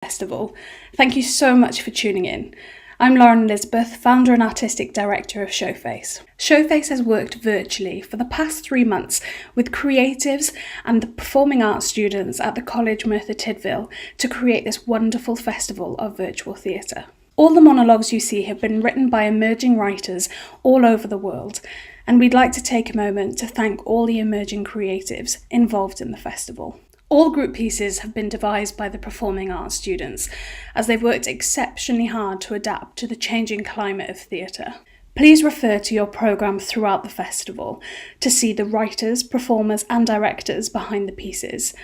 Festival. Thank you so much for tuning in. I'm Lauren Elizabeth, founder and artistic director of Showface. Showface has worked virtually for the past 3 months with creatives and the performing arts students at the College Merthyr Tydfil to create this wonderful festival of virtual theatre. All the monologues you see have been written by emerging writers all over the world, and we'd like to take a moment to thank all the emerging creatives involved in the festival. All group pieces have been devised by the performing arts students, as they've worked exceptionally hard to adapt to the changing climate of theatre. Please refer to your programme throughout the festival to see the writers, performers and directors behind the pieces.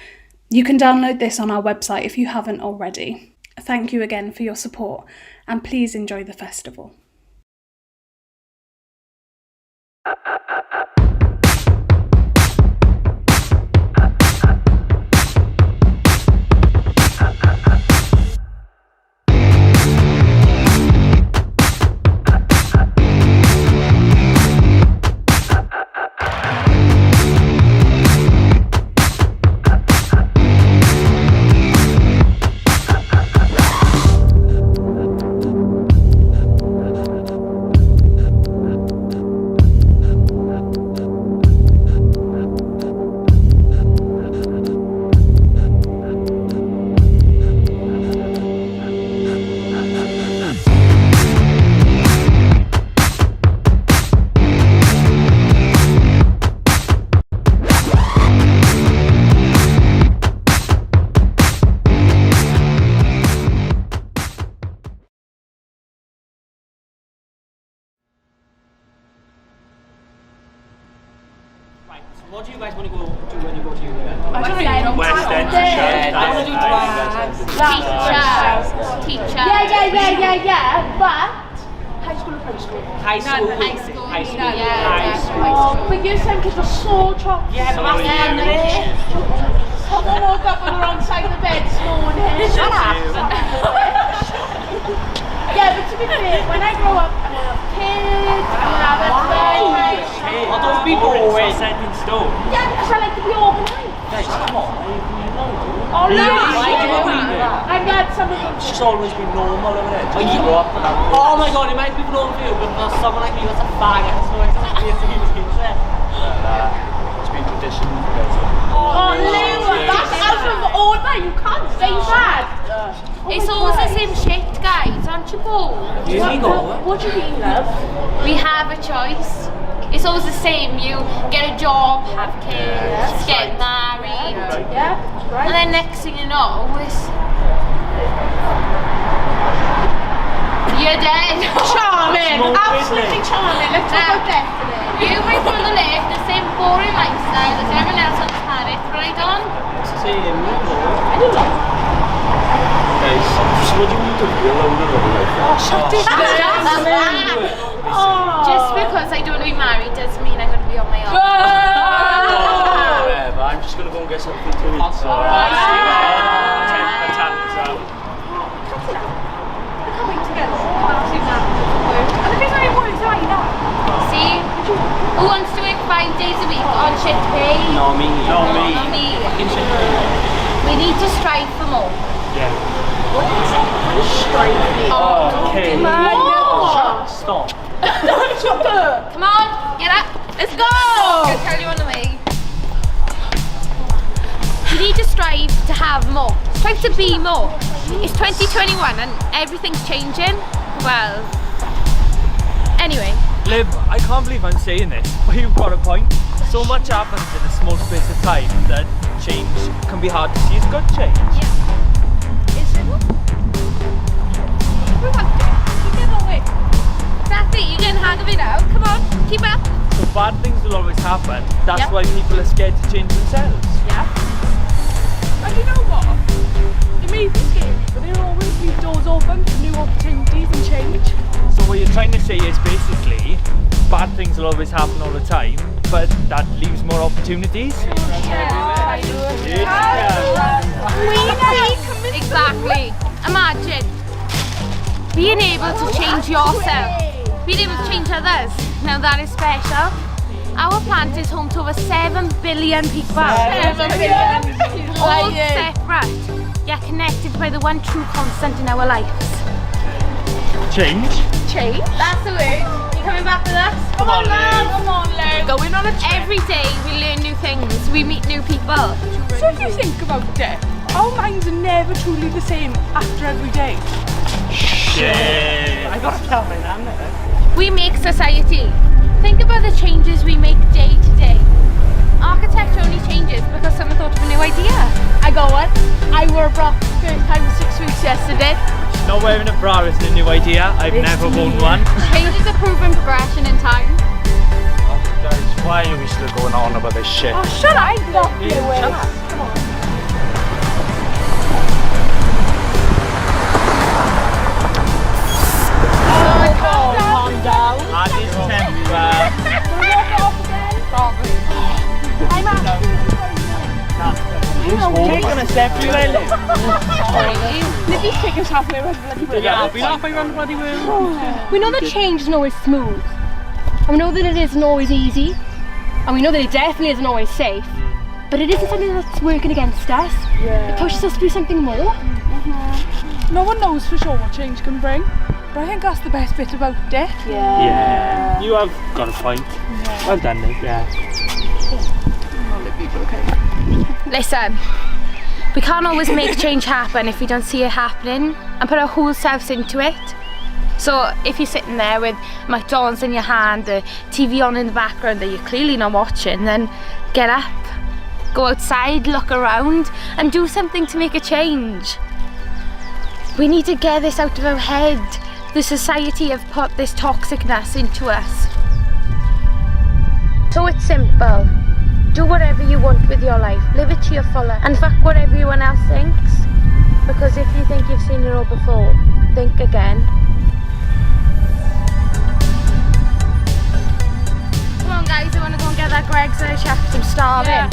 You can download this on our website if you haven't already. Thank you again for your support, and please enjoy the festival. What do you guys want to go do when you go to uni? I don't know. West End. I want to do drag. Teacher. Yeah. But high school or primary school? High school. High school. High school. Oh, but you're saying kids are so chopped. Yeah, but that's Someone woke up on the wrong side of the bed this morning. Shut up. Yeah, but to be fair, when I grow up, I want to have kids, I want to have a Well, don't be boring. Set in stone. Yeah, because I like to be organised. Guys, come on. Oh, no! Why do you want me? I'm glad some of them. It's just always been normal, isn't it? Oh, you grow up and have Oh my god, it might be blown for you, but for someone like me that's a faggot, it's no exactly as he was there. It's been tradition. Oh, Lou, that's out of order. You can't say that. It's always the same shit, guys, aren't you bored? Here we go. What do you mean, love? We have a choice. It's always the same. You get a job, have kids, get married, Yeah, right. and then next thing you know, you're dead. Charming, absolutely charming. Let's talk about destiny. You went through the life, the same boring lifestyle as everyone else on the planet, right on? I do love it. Guys, so what do you need to be alone in life? Shut it down. Just because I don't want to be married doesn't mean I'm going to be on my own. Whatever, I'm just going to go and get something to eat. So, Alright. See? Who wants to work 5 days a week on shift pay? No, me. Not me. We need to strive for more. Yeah. Okay. Stop. Come on, get up. Let's go. I'll tell you on the way. You need to strive to have more. Strive to be more. It's 2021 and everything's changing. Well, anyway. Liv, I can't believe I'm saying this, but you've got a point. So much happens in a small space of time that change can be hard to see as good change. Yeah. Is it? We want to. Keep it away. That's it, you're getting hang of it now. Come on, keep up. So bad things will always happen. That's Yep. why people are scared to change themselves. Yeah. And you know what? It may be scary, but there will always be doors open for new opportunities and change. So what you're trying to say is basically, bad things will always happen all the time, but that leaves more opportunities. Exactly. Imagine being able to change yourself, being able to change others. Now that is special. Our plant is home to over 7 billion people. 7 billion. All separate. yet connected by the one true constant in our lives. Change. Change? That's the word. You coming back with us? Come on, Liv. Come on, Liv. Going on a trip. Every day we learn new things, we meet new people. So if you think about it, our minds are never truly the same after every day. Shit. I gotta tell my nan that. We make society. Think about the changes we make day to day. Architecture only changes because someone thought of a new idea. I got one. I wore a bra first time in 6 weeks yesterday. Not wearing a bra isn't a new idea. I've never worn one. Change is a proven progression in time. Oh, guys, why are we still going on about this shit? Oh, shut up. I got you. Shut up. Come on. Calm down. At this temper. I'm asking. Taking a step through there, Liv. Libby's taking us halfway around the bloody world. Yeah, I've been halfway around the bloody world. We know that change isn't always smooth. And we know that it isn't always easy. And we know that it definitely isn't always safe. But it isn't something that's working against us. It pushes us to do something more. No one knows for sure what change can bring. But I think that's the best bit about it. Yeah, you have got a point. Well done, Nick. Yeah. Listen, we can't always make change happen if we don't see it happening and put our whole selves into it. So if you're sitting there with McDonald's in your hand, the TV on in the background that you're clearly not watching, then get up, go outside, look around and do something to make a change. We need to get this out of our head. The society have put this toxicness into us. So it's simple. Do whatever you want with your life. Live it to your fullest. And fuck what everyone else thinks. Because if you think you've seen it all before, think again. Come on guys, I want to go and get that Greg's shaft. I'm starving. Yeah.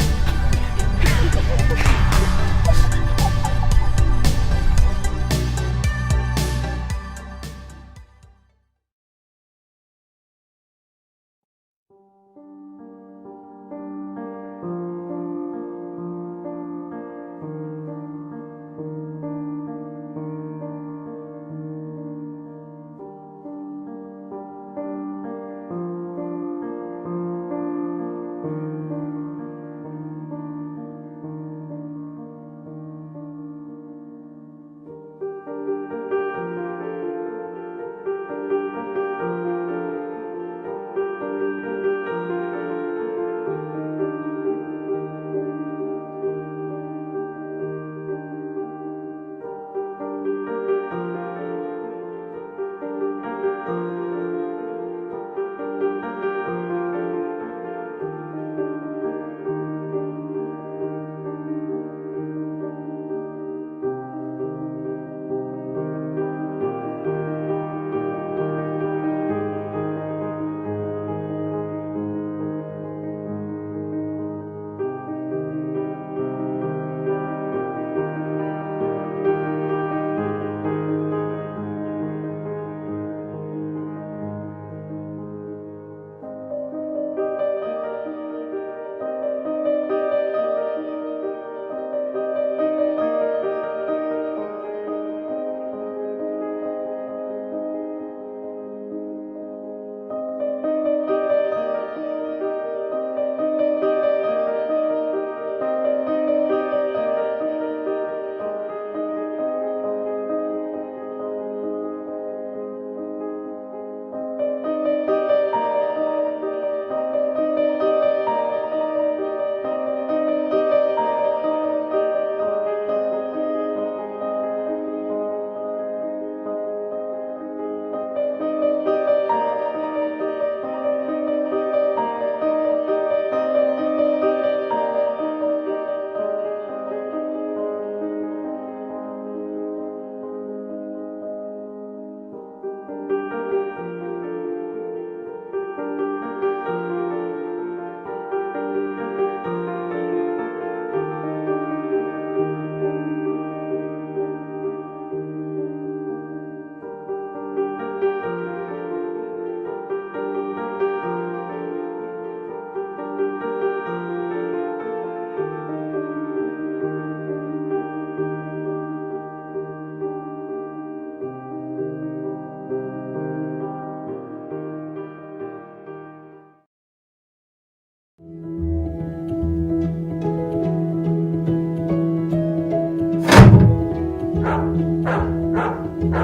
Hey.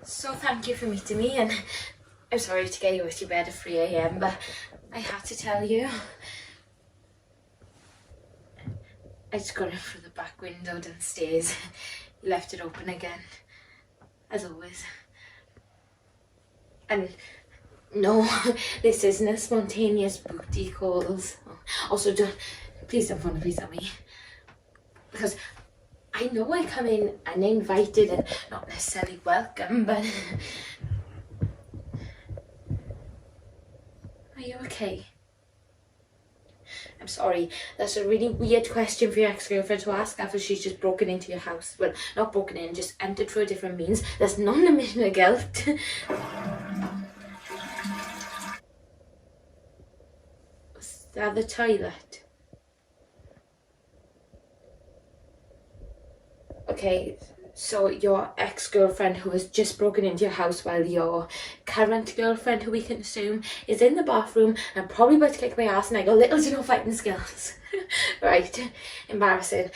So thank you for meeting me, and I'm sorry to get you out of bed at 3 a.m, but I had to tell you. I just got in through the back window downstairs. You left it open again, as always. And no, this isn't a spontaneous booty calls. Also, please don't phone please on me. Because I know I come in uninvited and not necessarily welcome, but... Are you okay? I'm sorry, that's a really weird question for your ex-girlfriend to ask after she's just broken into your house. Well, not broken in, just entered through a different means. That's not an admission of guilt. Was that the toilet? Okay, so your ex-girlfriend who has just broken into your house while your current girlfriend, who we can assume, is in the bathroom and probably about to kick my ass, and I got little to no fighting skills. Right, embarrassing.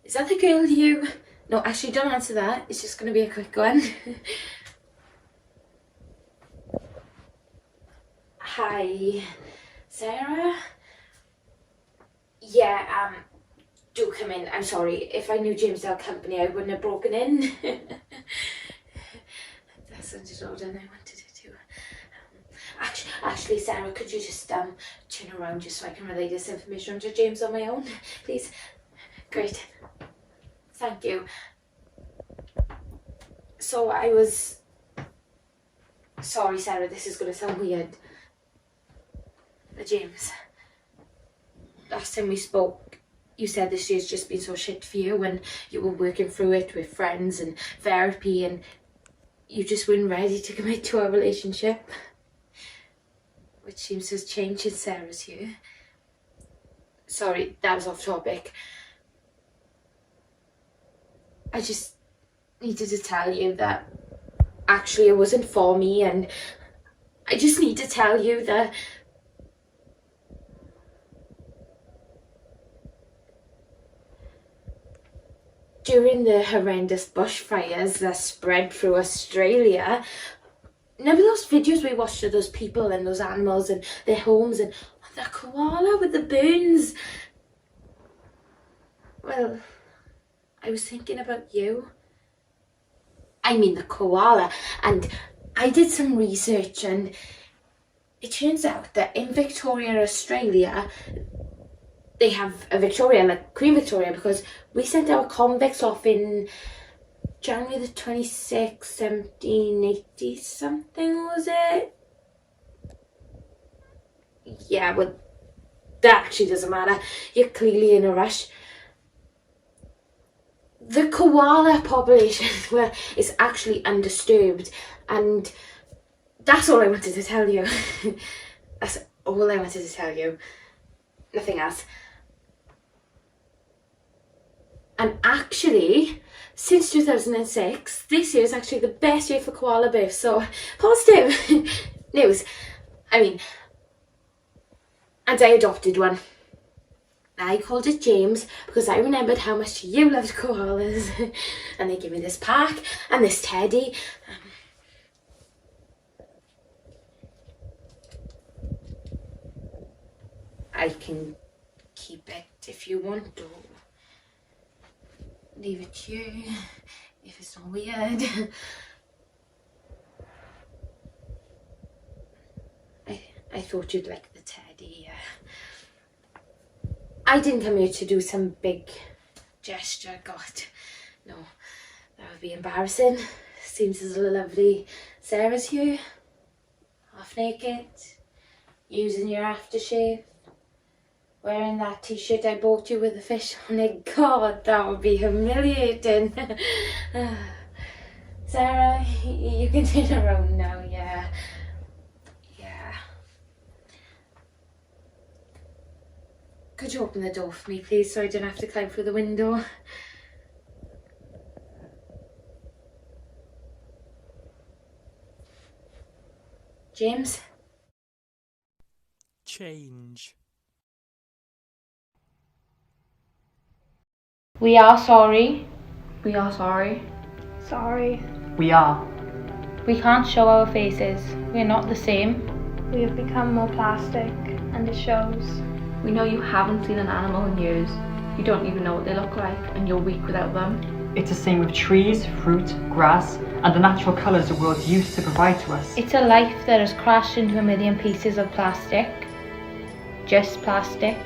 Is that the girl you... No, actually don't answer that, it's just going to be a quick one. Hi, Sarah? Yeah, do come in. I'm sorry. If I knew James had company, I wouldn't have broken in. That sounded odd and I wanted it to. Actually, Sarah, could you just turn around just so I can relay this information to James on my own, please? Great. Thank you. So I was... Sorry, Sarah, this is going to sound weird. But James, last time we spoke, you said this year's just been so shit for you and you were working through it with friends and therapy and you just weren't ready to commit to our relationship. Which seems to have changed since Sarah's here. Sorry, that was off topic. I just needed to tell you that actually it wasn't for me, and I just need to tell you that during the horrendous bushfires that spread through Australia, remember those videos we watched of those people and those animals and their homes and the koala with the burns? Well, I was thinking about you. I mean the koala. And I did some research and it turns out that in Victoria, Australia, they have a Victoria, like Queen Victoria, because we sent our convicts off in January the 26th, 1780 something, was it? Yeah, well, that actually doesn't matter. You're clearly in a rush. The koala population, well, is actually undisturbed, and that's all I wanted to tell you. That's all I wanted to tell you. Nothing else. And actually, since 2006, this year is actually the best year for koala births, so positive news. I mean, and I adopted one. I called it James because I remembered how much you loved koalas. And they gave me this pack and this teddy. I can keep it if you want to. Leave it to you if it's not weird. I thought you'd like the teddy. I didn't come here to do some big gesture, God. No, that would be embarrassing. Seems as lovely Sarah's here, half naked, using your aftershave, wearing that t-shirt I bought you with the fish on it. God, that would be humiliating. Sarah, you can turn around now, yeah. Yeah. Could you open the door for me, please, so I don't have to climb through the window? James? change. We are sorry. We are sorry. Sorry. We are. We can't show our faces. We're not the same. We have become more plastic, and it shows. We know you haven't seen an animal in years. You don't even know what they look like, and you're weak without them. It's the same with trees, fruit, grass, and the natural colours the world used to provide to us. It's a life that has crashed into a million pieces of plastic. Just plastic.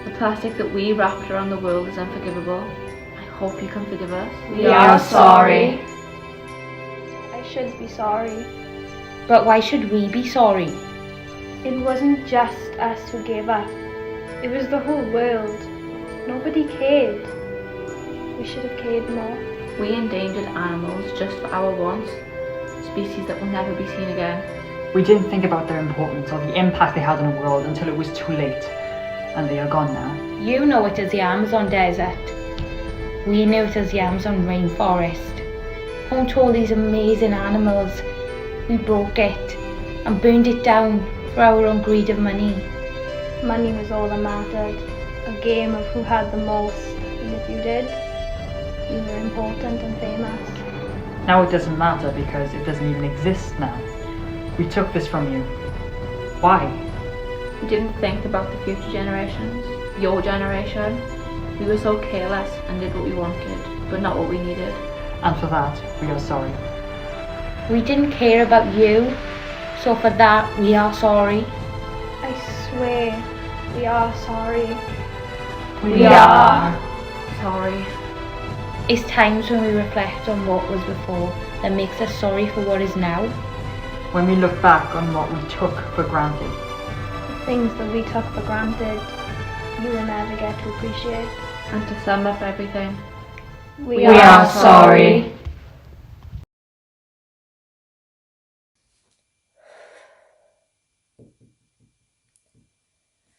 The plastic that we wrapped around the world is unforgivable. I hope you can forgive us. We are sorry. I should be sorry. But why should we be sorry? It wasn't just us who gave up. It was the whole world. Nobody cared. We should have cared more. We endangered animals just for our wants. Species that will never be seen again. We didn't think about their importance or the impact they had on the world until it was too late. And they are gone now. You know it as the Amazon desert. We knew it as the Amazon rainforest. Home to all these amazing animals. We broke it and burned it down for our own greed of money. Money was all that mattered. A game of who had the most. And if you did, you were important and famous. Now it doesn't matter because it doesn't even exist now. We took this from you. Why? We didn't think about the future generations. Your generation. We were so careless and did what we wanted, but not what we needed. And for that, we are sorry. We didn't care about you, so for that we are sorry. I swear, we are sorry. We are sorry. It's times when we reflect on what was before that makes us sorry for what is now. When we look back on what we took for granted. The things that we took for granted, you will never get to appreciate. And to sum up everything, we are sorry.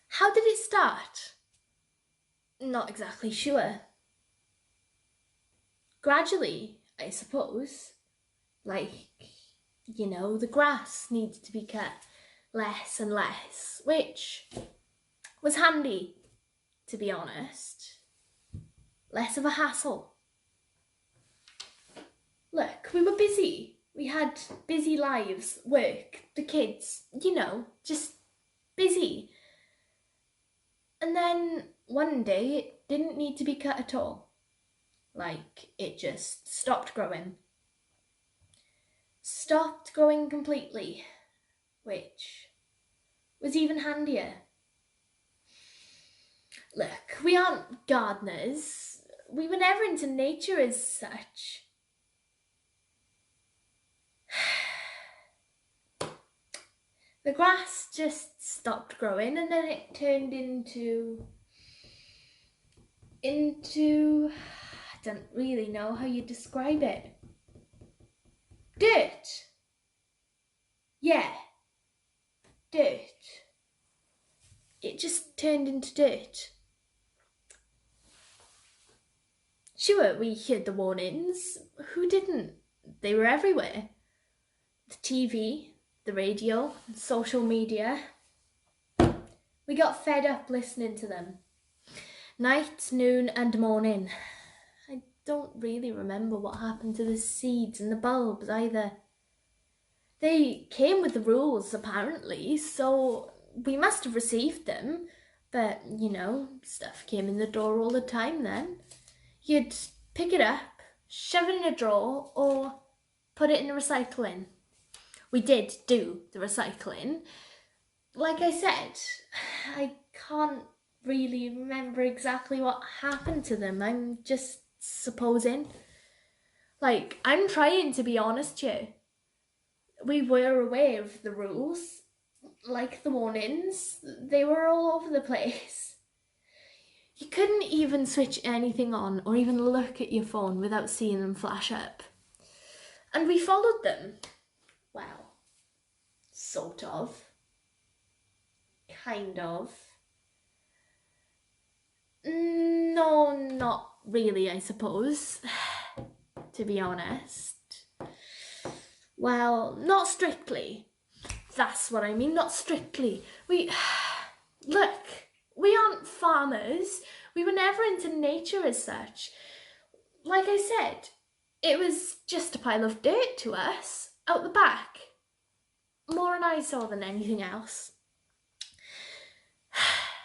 How did it start? Not exactly sure. Gradually, I suppose. Like, you know, the grass needed to be cut less and less, which was handy, to be honest. Less of a hassle. Look, we were busy. We had busy lives, work, the kids, you know, just busy. And then one day it didn't need to be cut at all. Like, it just stopped growing. Stopped growing completely, which was even handier. Look, we aren't gardeners. We were never into nature as such. The grass just stopped growing and then it turned into, I don't really know how you describe it. Dirt. Yeah. Dirt. It just turned into dirt. Sure, we heard the warnings. Who didn't? They were everywhere. The TV, the radio, social media. We got fed up listening to them. Night, noon and morning. I don't really remember what happened to the seeds and the bulbs either. They came with the rules apparently, so we must have received them. But, you know, stuff came in the door all the time then. You'd pick it up, shove it in a drawer or put it in the recycling. We did do the recycling. Like I said, I can't really remember exactly what happened to them. I'm just supposing. Like, I'm trying to be honest here. We were aware of the rules. Like the warnings, they were all over the place. You couldn't even switch anything on or even look at your phone without seeing them flash up. And we followed them. Well, sort of. Kind of. No, not really, I suppose. To be honest. Well, not strictly. That's what I mean, not strictly. Look, we aren't farmers. We were never into nature as such. Like I said, it was just a pile of dirt to us, out the back. More an eyesore than anything else.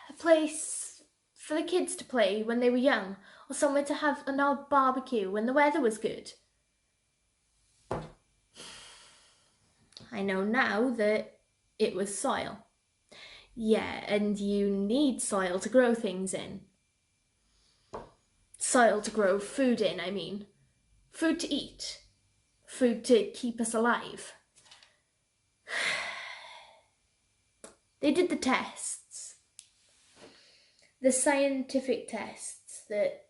A place for the kids to play when they were young, or somewhere to have an old barbecue when the weather was good. I know now that it was soil. Yeah, and you need soil to grow things in. Soil to grow food in, I mean. Food to eat. Food to keep us alive. They did the tests. The scientific tests that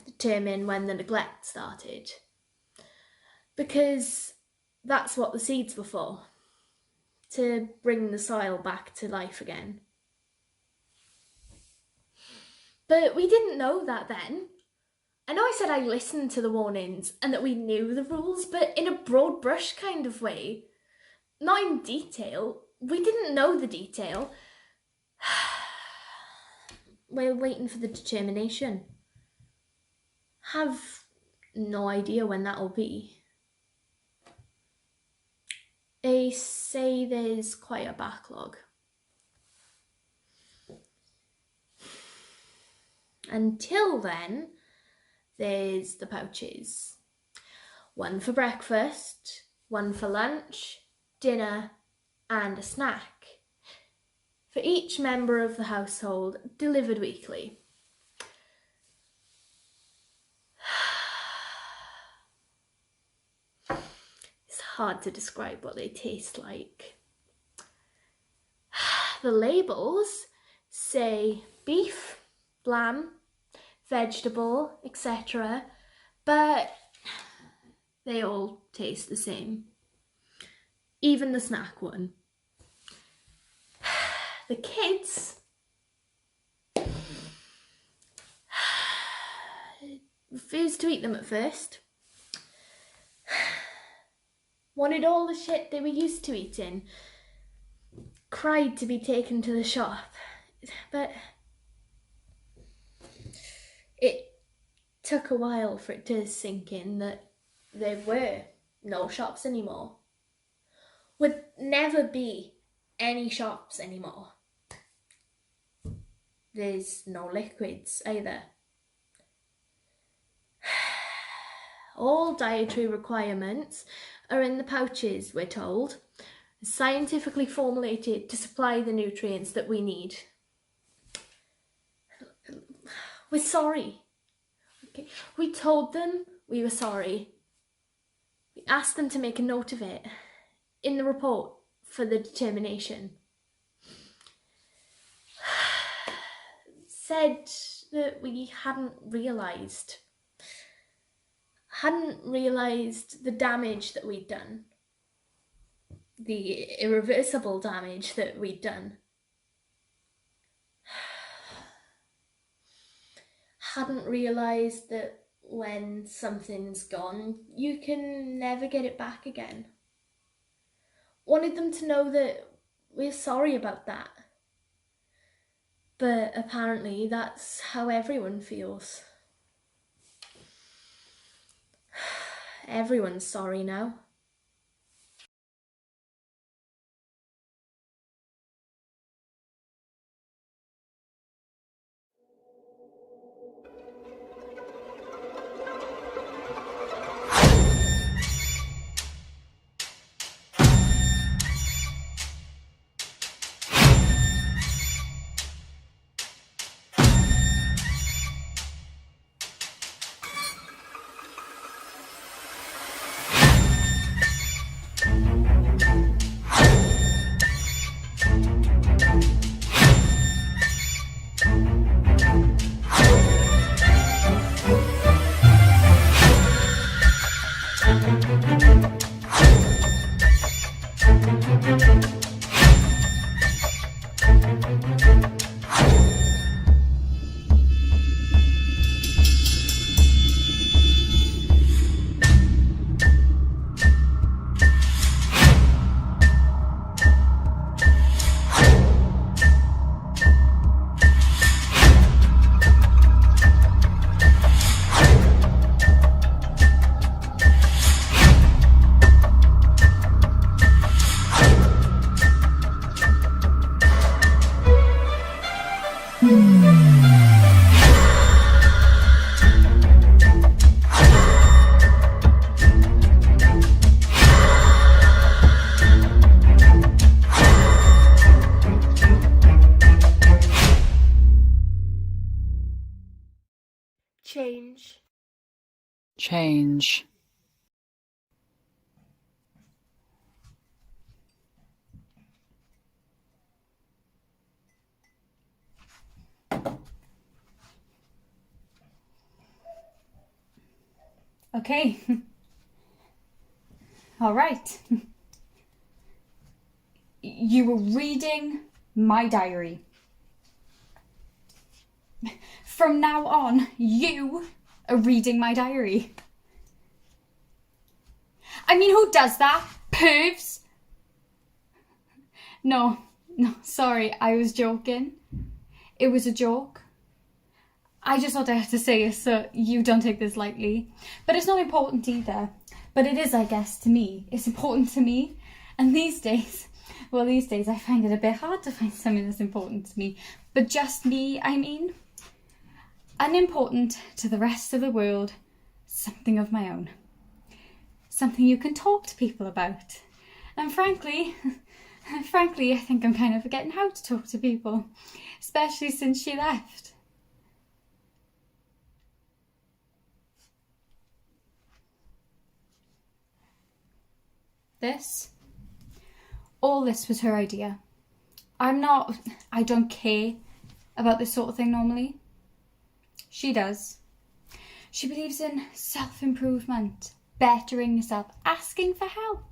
determine when the neglect started. Because that's what the seeds were for. To bring the soil back to life again. But we didn't know that then. I know I said I listened to the warnings and that we knew the rules, but in a broad brush kind of way. Not in detail. We didn't know the detail. We're waiting for the determination. Have no idea when that'll be. They say there's quite a backlog. Until then, there's the pouches. One for breakfast, one for lunch, dinner, and a snack. For each member of the household, delivered weekly. It's hard to describe what they taste like. The labels say beef, lamb, vegetable, etc. But they all taste the same. Even the snack one. The kids refused to eat them at first. Wanted all the shit they were used to eating. Cried to be taken to the shop. But it took a while for it to sink in that there were no shops anymore. Would never be any shops anymore. There's no liquids either. All dietary requirements are in the pouches, we're told, scientifically formulated to supply the nutrients that we need. We're sorry. Okay. We told them we were sorry. We asked them to make a note of it in the report for the determination. Said that we hadn't realised the damage that we'd done. The irreversible damage that we'd done. Hadn't realised that when something's gone, you can never get it back again. Wanted them to know that we're sorry about that. But apparently that's how everyone feels. Everyone's sorry now. change. Okay. All right. You were reading my diary. From now on, you are reading my diary. I mean, who does that? Pervs? No, sorry, I was joking. It was a joke. I just thought I had to say it so you don't take this lightly. But it's not important either. But it is, I guess, to me. It's important to me. And these days I find it a bit hard to find something that's important to me. But just me, I mean. Unimportant to the rest of the world. Something of my own. Something you can talk to people about. And frankly, I think I'm kind of forgetting how to talk to people. Especially since she left. All this was her idea. I don't care about this sort of thing normally. She does. She believes in self-improvement, bettering yourself, asking for help.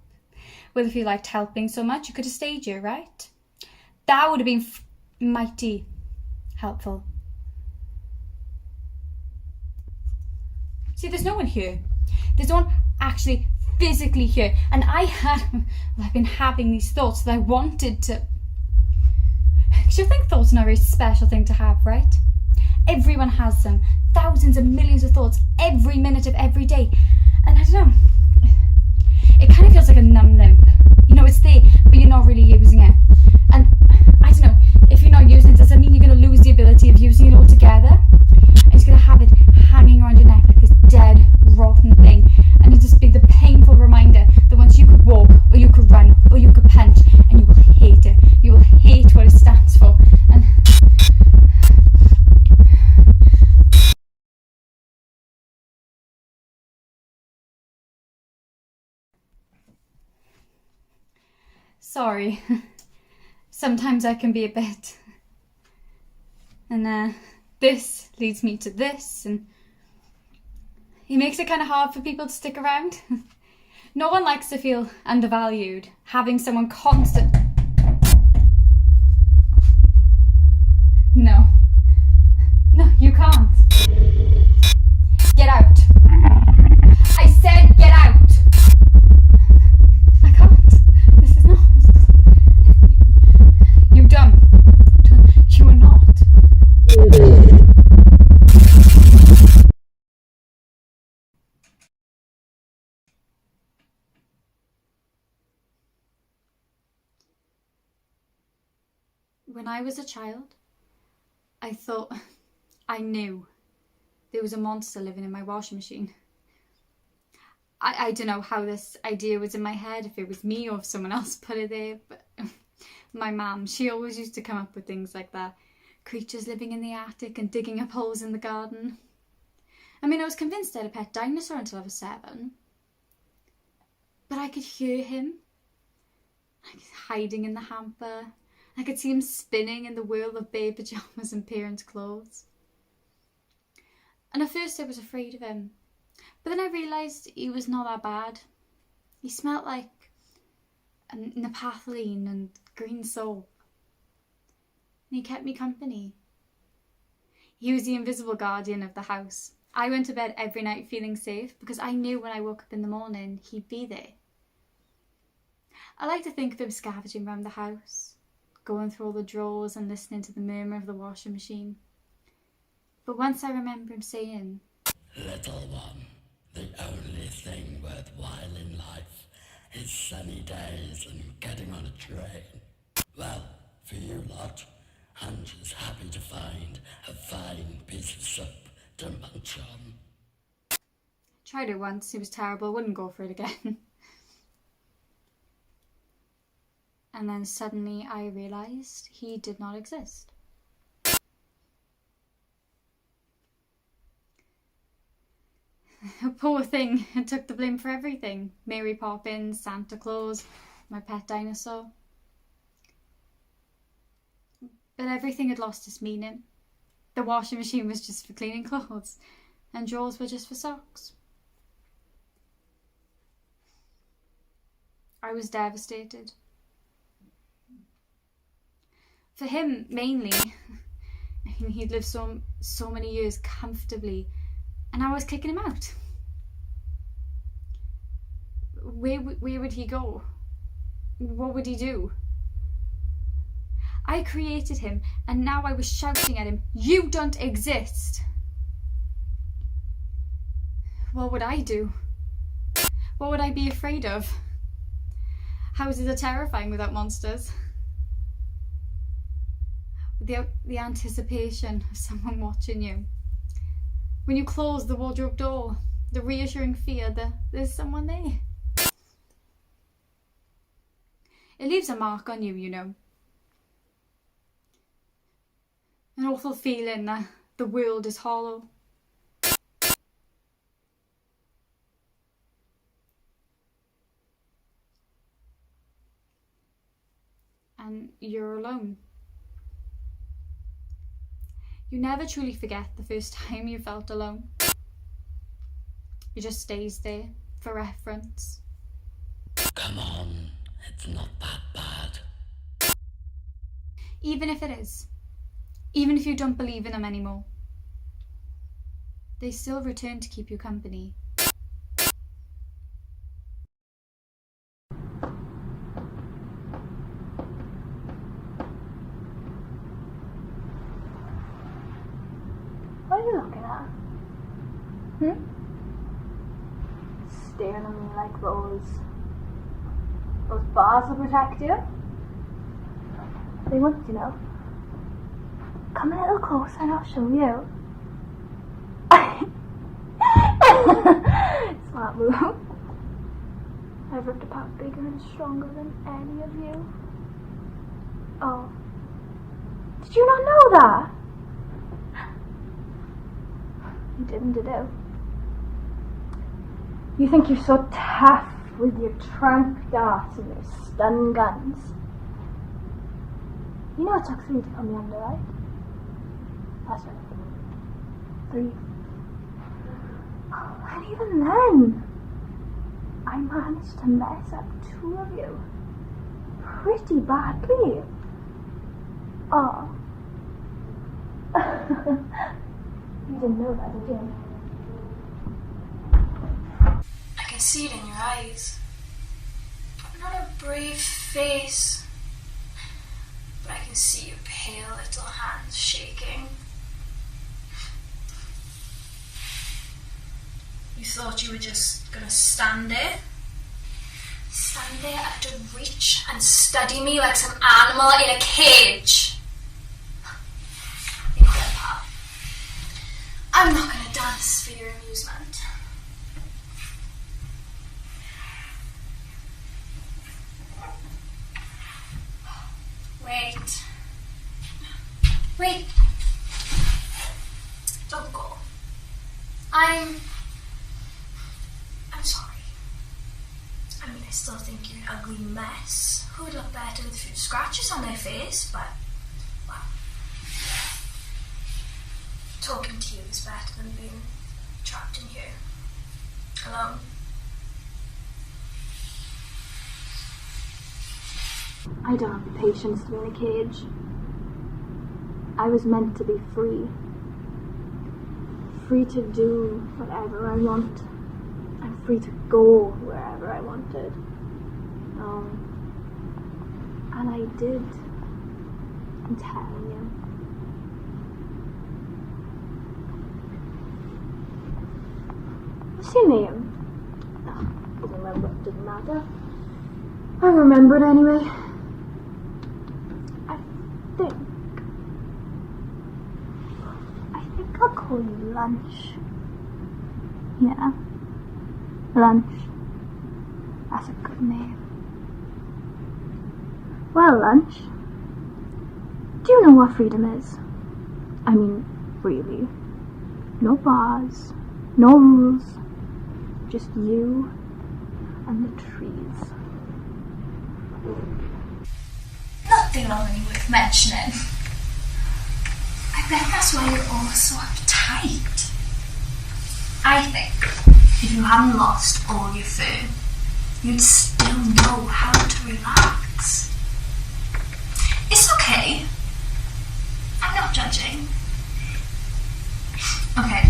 Well, if you liked helping so much, you could have stayed here, right? That would have been mighty helpful. See, there's no one here. There's no one actually physically here. And I've been having these thoughts that I wanted to. Because you think thoughts are not a very special thing to have, right? Everyone has them. Thousands and millions of thoughts every minute of every day. And I don't know. It kind of feels like a numb limb. You know, it's there, but you're not really using it. And I don't know, if you're not using it, does that mean you're going to lose the ability of using it altogether? And you're going to have it hanging around your neck like this dead, rotten thing. And it'll just be the painful reminder that once you could walk, or you could run, or you could punch, and you will hate it. You will hate what it stands for. And sorry. Sometimes I can be a bit. And this leads me to this, and it makes it kind of hard for people to stick around. No one likes to feel undervalued, having someone constant. No, you can't. Get out. I said get out. I can't. This is not. You dumb. You are not. When I was a child, I thought I knew there was a monster living in my washing machine. I don't know how this idea was in my head, if it was me or if someone else put it there, but my mum, she always used to come up with things like that. Creatures living in the attic and digging up holes in the garden. I mean, I was convinced I had a pet dinosaur until I was 7. But I could hear him, like hiding in the hamper. I could see him spinning in the whirl of bare pyjamas and parents' clothes. And at first I was afraid of him. But then I realised he was not that bad. He smelled like naphthalene and green soap. And he kept me company. He was the invisible guardian of the house. I went to bed every night feeling safe because I knew when I woke up in the morning he'd be there. I like to think of him scavenging around the house, going through all the drawers and listening to the murmur of the washing machine. But once I remember him saying, "Little one, the only thing worthwhile in life is sunny days and getting on a train. Well, for you lot, I'm just happy to find a fine piece of soup to munch on." Tried it once, it was terrible, wouldn't go for it again. And then suddenly I realised he did not exist. Poor thing, it took the blame for everything. Mary Poppins, Santa Claus, my pet dinosaur. But everything had lost its meaning. The washing machine was just for cleaning clothes, and drawers were just for socks. I was devastated. For him, mainly. I mean, he'd lived so many years comfortably, and I was kicking him out. Where would he go? What would he do? I created him, and now I was shouting at him, "You don't exist!" What would I do? What would I be afraid of? Houses are terrifying without monsters. The anticipation of someone watching you. When you close the wardrobe door, the reassuring fear that there's someone there. It leaves a mark on you, you know. An awful feeling that the world is hollow. And you're alone. You never truly forget the first time you felt alone. It just stays there for reference. Come on, it's not that bad. Even if it is. Even if you don't believe in them anymore. They still return to keep you company. What are you looking at? Staring at me like those bars will protect you? They won't, you know. Come a little closer and I'll show you. Smart move. I've ripped apart bigger and stronger than any of you. Oh. Did you not know that? You didn't, did you? You think you're so tough with your trunk darts and your stun guns. You know it took 3 to put me under, right? That's right. 3. Oh, and even then, I managed to mess up 2 of you. Pretty badly. Oh. You didn't know that, did you? I can see it in your eyes. Not a brave face, but I can see your pale little hands shaking. You thought you were just gonna stand there? Stand there at a reach and study me like some animal in a cage? You get pal. I'm not gonna dance for your amusement. Wait. Don't go. I'm sorry. I mean, I still think you're an ugly mess. Who would look better with a few scratches on their face, but, well, talking to you is better than being trapped in here, alone. I don't have the patience to be in a cage. I was meant to be free. Free to do whatever I want. I'm free to go wherever I wanted. And I did. I'm telling you. What's your name? Oh, doesn't remember. Doesn't matter. I remember it anyway. I think I'll call you Lunch. Yeah. Lunch. That's a good name. Well, Lunch, do you know what freedom is? I mean, really. No bars, no rules, just you and the trees. Nothing really worth mentioning. I bet that's why you're all so uptight. I think if you hadn't lost all your fur, you'd still know how to relax. It's okay. I'm not judging. Okay,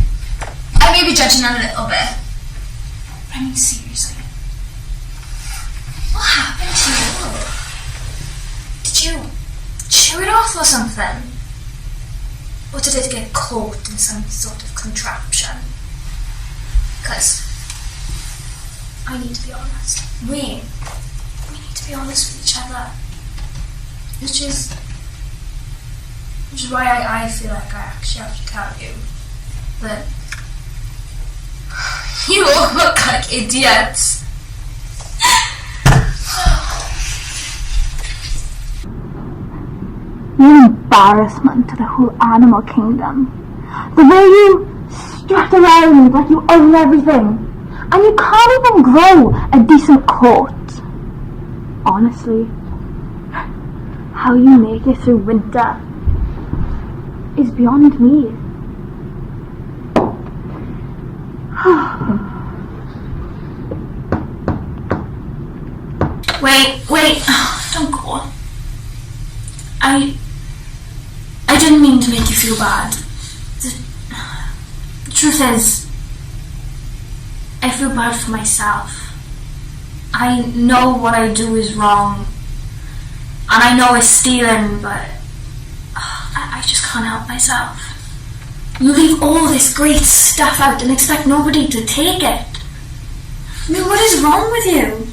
I may be judging a little bit, but I mean seriously. What happened to you? Did you chew it off or something? Or did it get caught in some sort of contraption? Because I need to be honest. We need to be honest with each other. Which is why I feel like I actually have to tell you that you all look like idiots. You're an embarrassment to the whole animal kingdom. The way you strut around like you own everything, and you can't even grow a decent coat. Honestly, how you make it through winter is beyond me. Wait, don't go. I didn't mean to make you feel bad. The truth is, I feel bad for myself. I know what I do is wrong, and I know it's stealing, but I just can't help myself. You leave all this great stuff out and expect nobody to take it. I mean, what is wrong with you?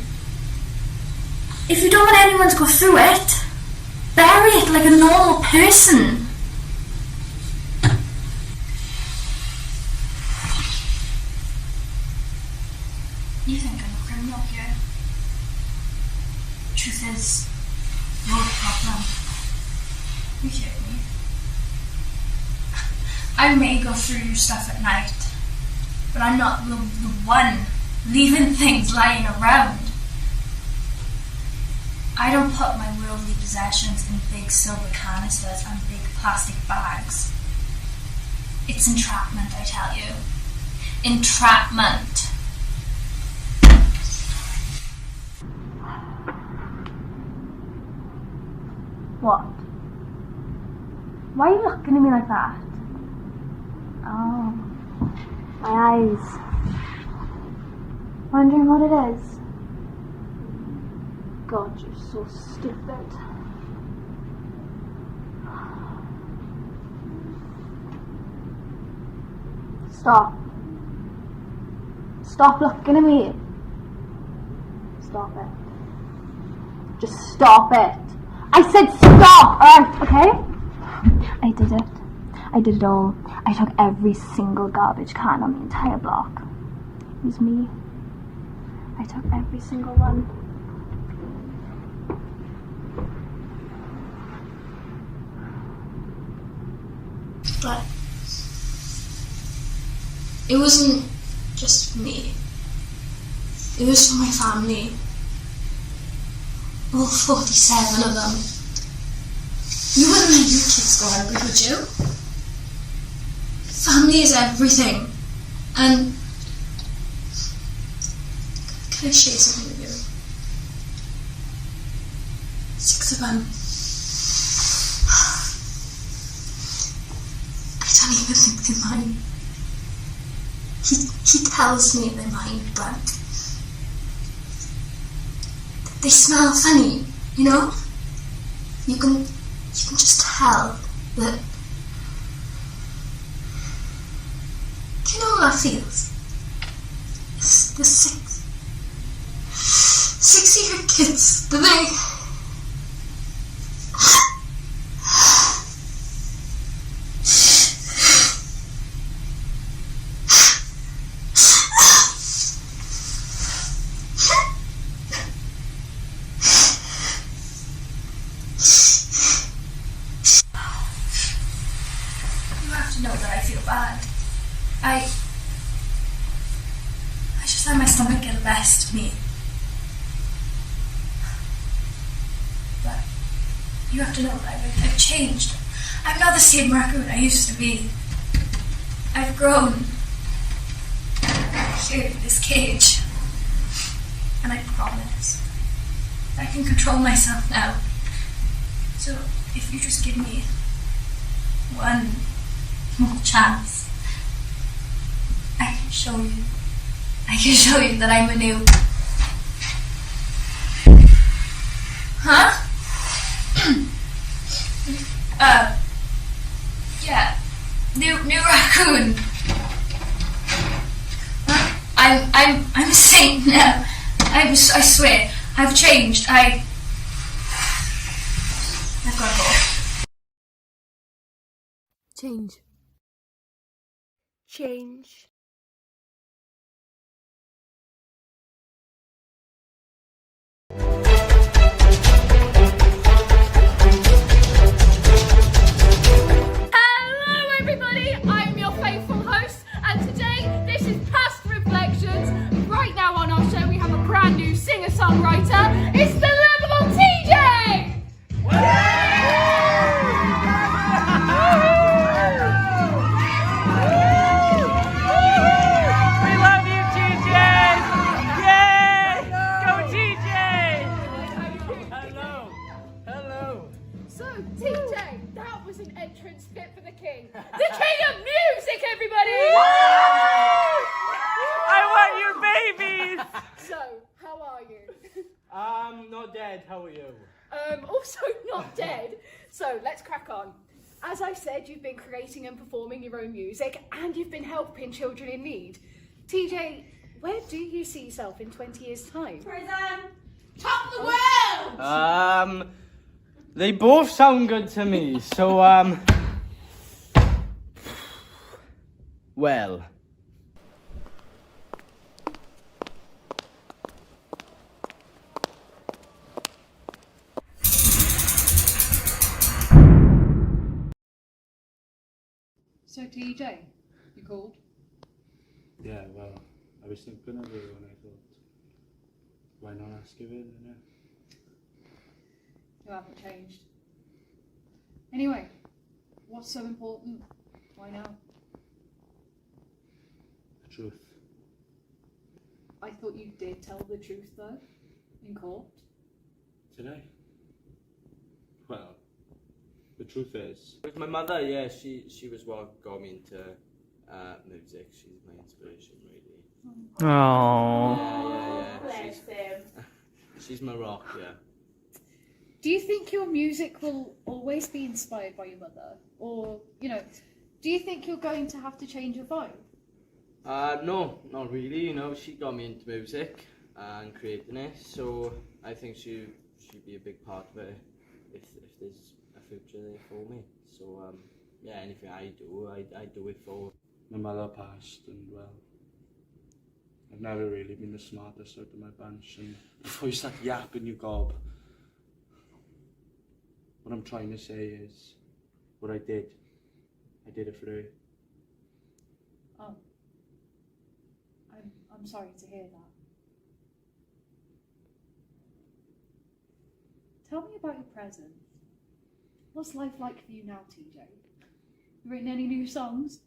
If you don't want anyone to go through it, bury it like a normal person. You think I'm a criminal here? Truth is, you're the problem. You hear me? I may go through your stuff at night, but I'm not the one leaving things lying around. I don't put my worldly possessions in big silver canisters and big plastic bags. It's entrapment, I tell you. Entrapment. What? Why are you looking at me like that? Oh, my eyes. Wondering what it is? God, you're so stupid. Stop. Stop looking at me. Stop it. Just stop it. I said stop! Alright, okay? I did it. I did it all. I took every single garbage can on the entire block. It was me. I took every single one. But it wasn't just for me. It was for my family. All 47 of them. You wouldn't let your kids go hungry, would you? Family is everything. And can I share something with you? 6 of them. I don't even think they're mine. He tells me they're mine, but they smell funny, you know? You can just tell that. Do you know how that feels? The 6-year kids, the they. let my stomach get the best of me. But you have to know that I've changed. I'm not the same raccoon I used to be. I've grown here in this cage. And I promise I can control myself now. So if you just give me one small chance, I can show you that I'm a new... Huh? Yeah. New raccoon. I'm a saint now. I swear, I've changed. I've got to go. Change. Change. Hello everybody, I'm your faithful host, and today this is Past Reflections. Right now on our show we have a brand new singer-songwriter. It's the lovable TJ! We love you, TJ! Yay! Go, TJ! Hello. Hello. So, TJ, that was an entrance fit for the king. The king of music, everybody! I want your babies! So, how are you? Not dead, how are you? Also not dead. So, let's crack on. As I said, you've been creating and performing your own music, and you've been helping children in need. TJ, where do you see yourself in 20 years' time? Prison! Top of the world! They both sound good to me, so, well. So TJ, you called? Yeah, well, I was thinking of you and I thought, why not ask you in, innit? You haven't changed. Anyway, what's so important? Why now? The truth. I thought you did tell the truth though, in court. Did I? Well, the truth is... With my mother, yeah, she was what got me into music. She's my inspiration, really. Aww. Yeah. Bless him. She's my rock, yeah. Do you think your music will always be inspired by your mother? Or, do you think you're going to have to change your vibe? No, not really. She got me into music and creating it, so I think she'd be a big part of it if there's a future there for me. So yeah, anything I do it for. My mother passed and, well, I've never really been the smartest out of my bunch, and before you start yapping, you gob. What I'm trying to say is, what I did it for her. Oh. I'm sorry to hear that. Tell me about your present. What's life like for you now, TJ? You written any new songs?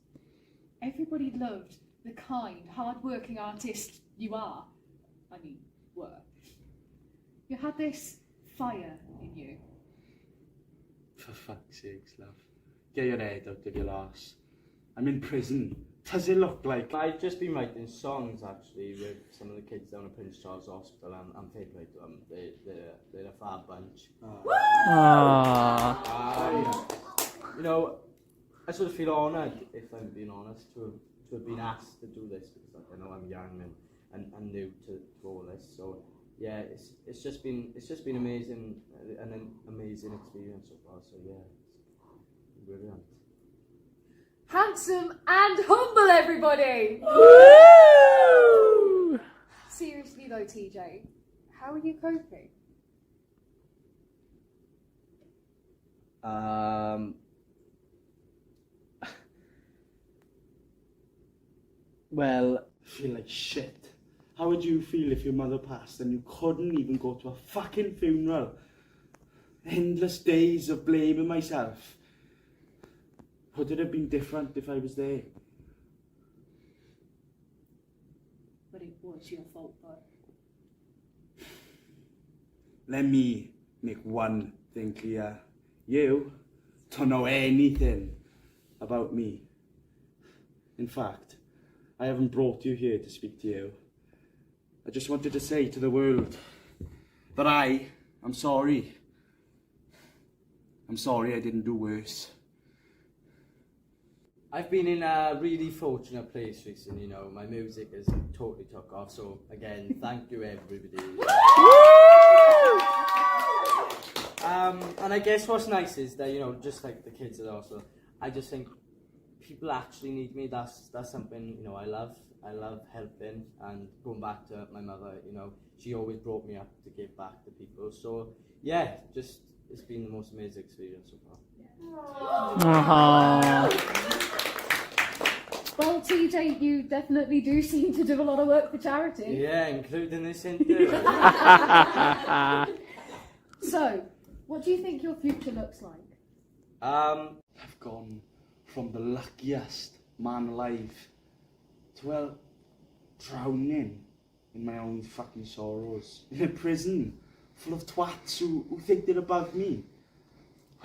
Everybody loved the kind, hard-working artist you are. Were. You had this fire in you. For fuck's sakes, love. Get your head out of your arse. I'm in prison. Does it look like... I've just been writing songs, actually, with some of the kids down at Prince Charles Hospital. I'm paid to write them. They're a fab bunch. I sort of feel honoured, if I'm being honest, to have been asked to do this, because I know I'm young and new to all this. So yeah, it's just been amazing, an amazing experience so far. So yeah, it's brilliant. Handsome and humble, everybody! Woo! Seriously though, TJ, how are you coping? Well, I feel like shit. How would you feel if your mother passed and you couldn't even go to a fucking funeral? Endless days of blaming myself. Would it have been different if I was there? But it was your fault, though. Let me make one thing clear. You don't know anything about me. In fact, I haven't brought you here to speak to you. I just wanted to say to the world that I'm sorry. I'm sorry I didn't do worse. I've been in a really fortunate place recently, you know. My music has totally took off, so again, thank you everybody. And I guess what's nice is that, you know, just like the kids are also, I just think people actually need me. That's something, you know, I love helping, and going back to my mother, you know, she always brought me up to give back to people. So yeah, just it's been the most amazing experience so far. Well, TJ, you definitely do seem to do a lot of work for charity. Yeah, including this interview. So, what do you think your future looks like? I've gone from the luckiest man alive to, well, drowning in my own fucking sorrows. In a prison full of twats who think they're above me.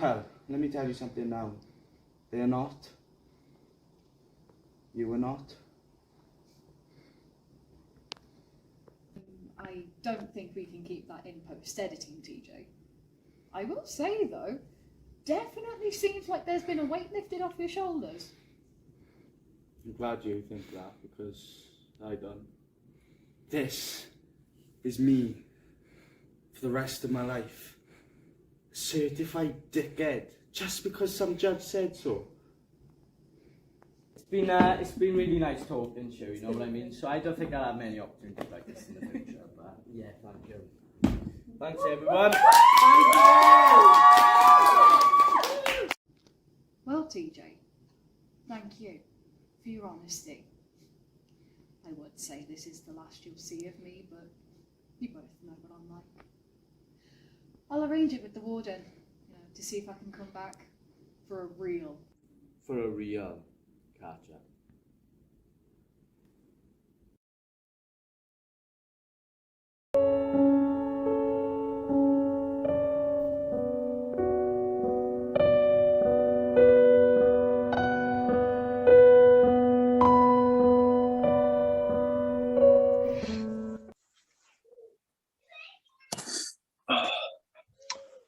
Well, let me tell you something now. They're not. You are not. I don't think we can keep that in post-editing, TJ. I will say, though, definitely seems like there's been a weight lifted off your shoulders. I'm glad you think that, because I don't. This is me for the rest of my life. Certified dickhead, just because some judge said so. It's been really nice talking to you, you know what I mean? So I don't think I'll have many opportunities like this in the future, but yeah, thank you. Thanks everyone. Well, TJ, thank you for your honesty. I would say this is the last you'll see of me, but you both know what I'm like. I'll arrange it with the warden, you know, to see if I can come back for a real Gotcha.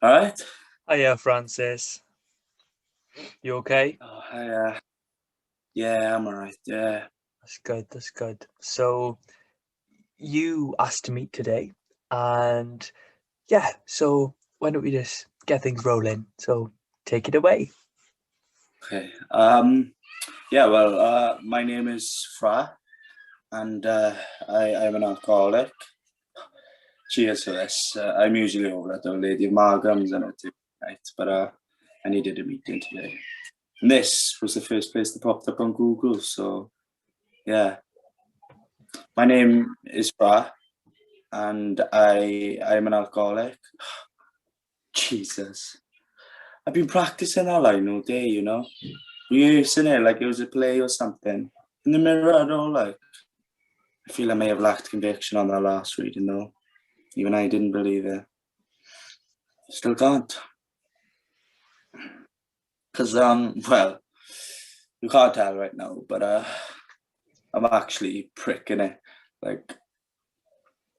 Alright. Hiya, Francis. You okay? Oh, yeah, I'm alright, yeah. That's good. So, you asked to meet today, and yeah, so why don't we just get things rolling? So, take it away. Okay, yeah, well, my name is Fra, and I'm an alcoholic. Cheers for this. I'm usually over at the Lady of Margham's and right, but I needed a meeting today. And this was the first place that popped up on Google, so yeah. My name is Fra, and I'm an alcoholic. Jesus. I've been practicing that line all day, you know. Rehearsing it like it was a play or something. In the mirror and all, like. I feel I may have lacked conviction on that last reading, though. Even I didn't believe it. Still can't. Because, well, you can't tell right now, but I'm actually pricking it. Like,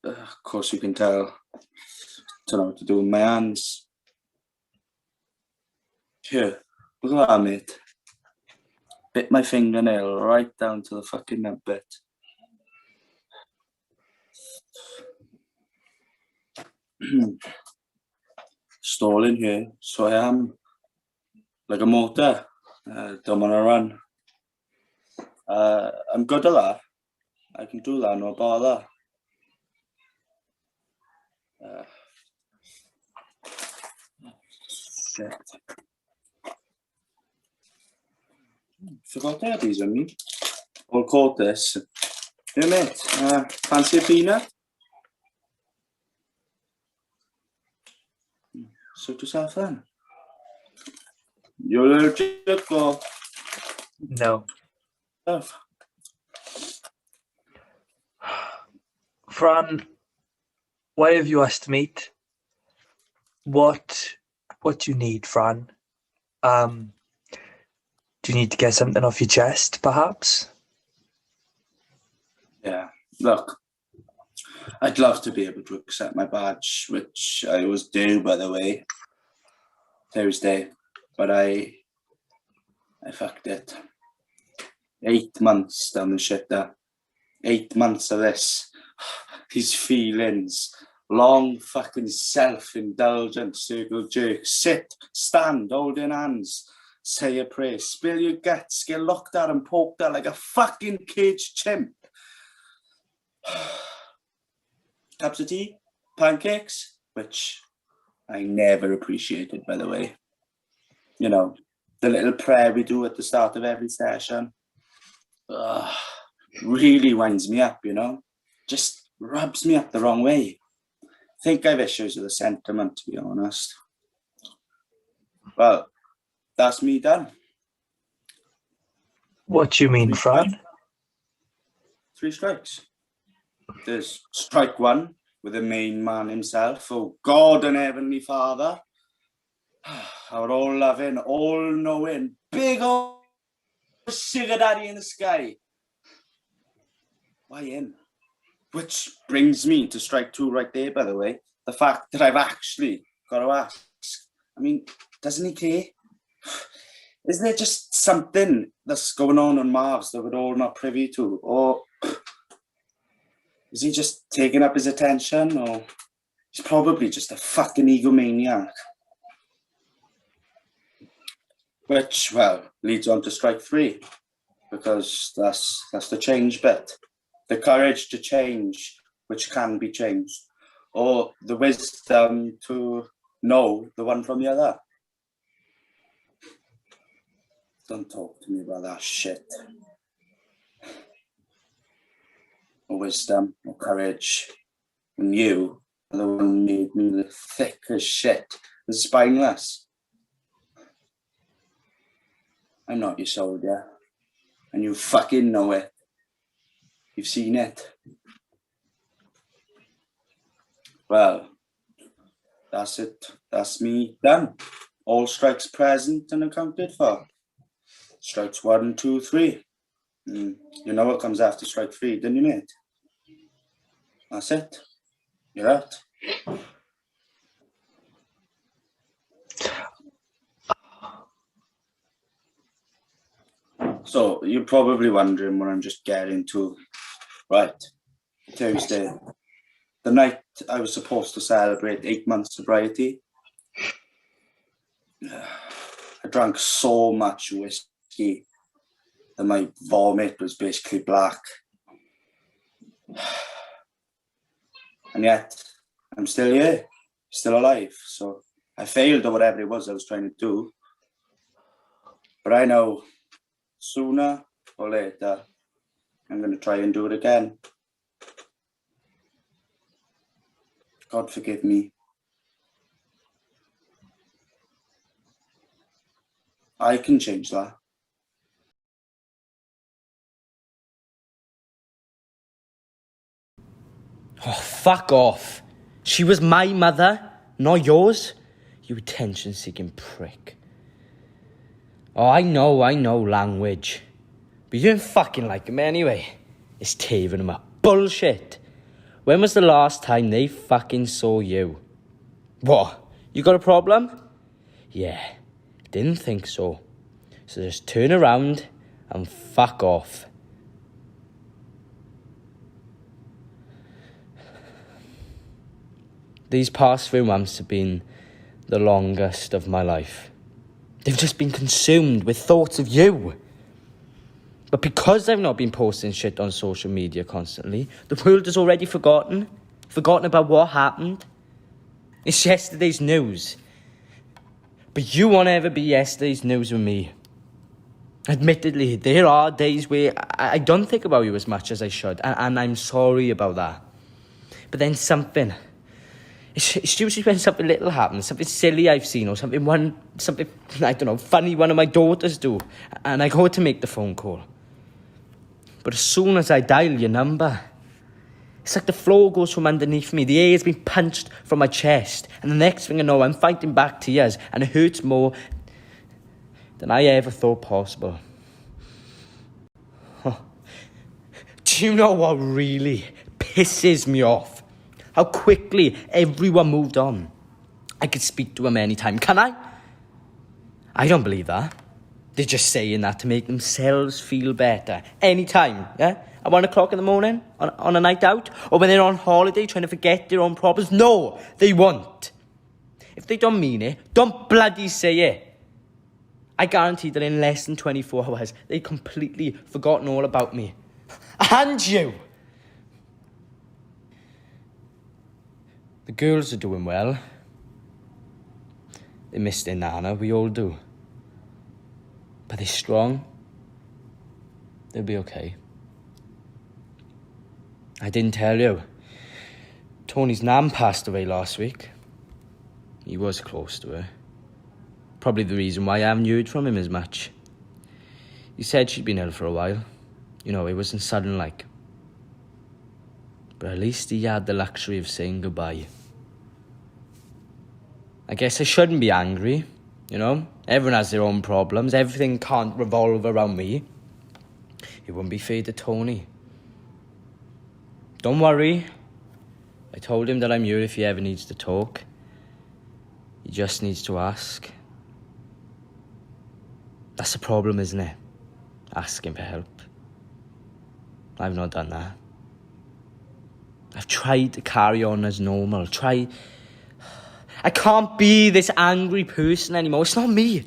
of course you can tell. Don't know what to do with my hands. Here, look at that, mate. Bit my fingernail right down to the fucking nub bit. Stalling here, so I am. Like a motor. Don't want to run. I'm good at that. I can do that, no bother. Shit. Forgot to have these on me. I'll quote this. Yeah, mate. Fancy a peanut? Suit yourself then. You're allergic or? No. Oh. Fran, why have you asked to meet? What do you need, Fran? Do you need to get something off your chest, perhaps? Yeah. Look, I'd love to be able to accept my badge, which I always do, by the way, Thursday. But I fucked it. 8 months down the shitter. 8 months of this. These feelings. Long fucking self-indulgent circle jerks. Sit, stand, holding hands. Say a prayer. Spill your guts. Get looked at and poked at like a fucking caged chimp. Cups of tea, pancakes, which I never appreciated, by the way. You know, the little prayer we do at the start of every session. Really winds me up, you know. Just rubs me up the wrong way. I think I've issues with the sentiment, to be honest. Well, that's me done. What do you mean, Fran? 3 strikes. There's strike 1 with the main man himself. Oh, God and Heavenly Father. Our all-loving, all-knowing, big old sugar daddy in the sky. Why him? Which brings me to strike 2 right there, by the way. The fact that I've actually got to ask. I mean, doesn't he care? Isn't there just something that's going on Mars that we're all not privy to? Or is he just taking up his attention? Or he's probably just a fucking egomaniac. Which, well, leads on to strike 3. Because that's the change bit. The courage to change, which can be changed. Or the wisdom to know the one from the other. Don't talk to me about that shit. Or wisdom, or courage. And you are the one who made me look thick as shit and spineless. I'm not your soldier. And you fucking know it. You've seen it. Well, that's it. That's me done. All strikes present and accounted for. Strikes 1, 2, 3. You know what comes after strike 3, didn't you, mate? That's it. You're out. So, you're probably wondering what I'm just getting to. Right. Tuesday. The night I was supposed to celebrate 8 months sobriety. I drank so much whiskey that my vomit was basically black. And yet, I'm still here, still alive. So I failed at whatever it was I was trying to do. But I know sooner or later, I'm going to try and do it again. God forgive me. I can change that. Oh, fuck off. She was my mother, not yours. You attention-seeking prick. Oh, I know language. But you don't fucking like him anyway. It's tearing him up. Bullshit. When was the last time they fucking saw you? What? You got a problem? Yeah, didn't think so. So just turn around and fuck off. These past few months have been the longest of my life. They've just been consumed with thoughts of you. But because I've not been posting shit on social media constantly, the world has already forgotten about what happened. It's yesterday's news. But you won't ever be yesterday's news with me. Admittedly, there are days where I don't think about you as much as I should, and I'm sorry about that. But then it's usually when something little happens, something silly I've seen, or something, I don't know, funny one of my daughters do, and I go to make the phone call. But as soon as I dial your number, it's like the floor goes from underneath me, the air has been punched from my chest, and the next thing I know, I'm fighting back tears, and it hurts more than I ever thought possible. Do you know what really pisses me off? How quickly everyone moved on. I could speak to them anytime, can I? I don't believe that. They're just saying that to make themselves feel better. Anytime, yeah? At 1 o'clock in the morning, on a night out, or when they're on holiday trying to forget their own problems. No, they won't. If they don't mean it, don't bloody say it. I guarantee that in less than 24 hours, they've completely forgotten all about me. And you! The girls are doing well. They miss their nana, we all do. But they're strong. They'll be okay. I didn't tell you. Tony's nan passed away last week. He was close to her. Probably the reason why I haven't heard from him as much. He said she'd been ill for a while. You know, it wasn't sudden like. But at least he had the luxury of saying goodbye. I guess I shouldn't be angry, you know? Everyone has their own problems. Everything can't revolve around me. It wouldn't be fair to Tony. Don't worry. I told him that I'm here if he ever needs to talk. He just needs to ask. That's the problem, isn't it? Asking for help. I've not done that. I've tried to carry on as normal. I can't be this angry person anymore. It's not me.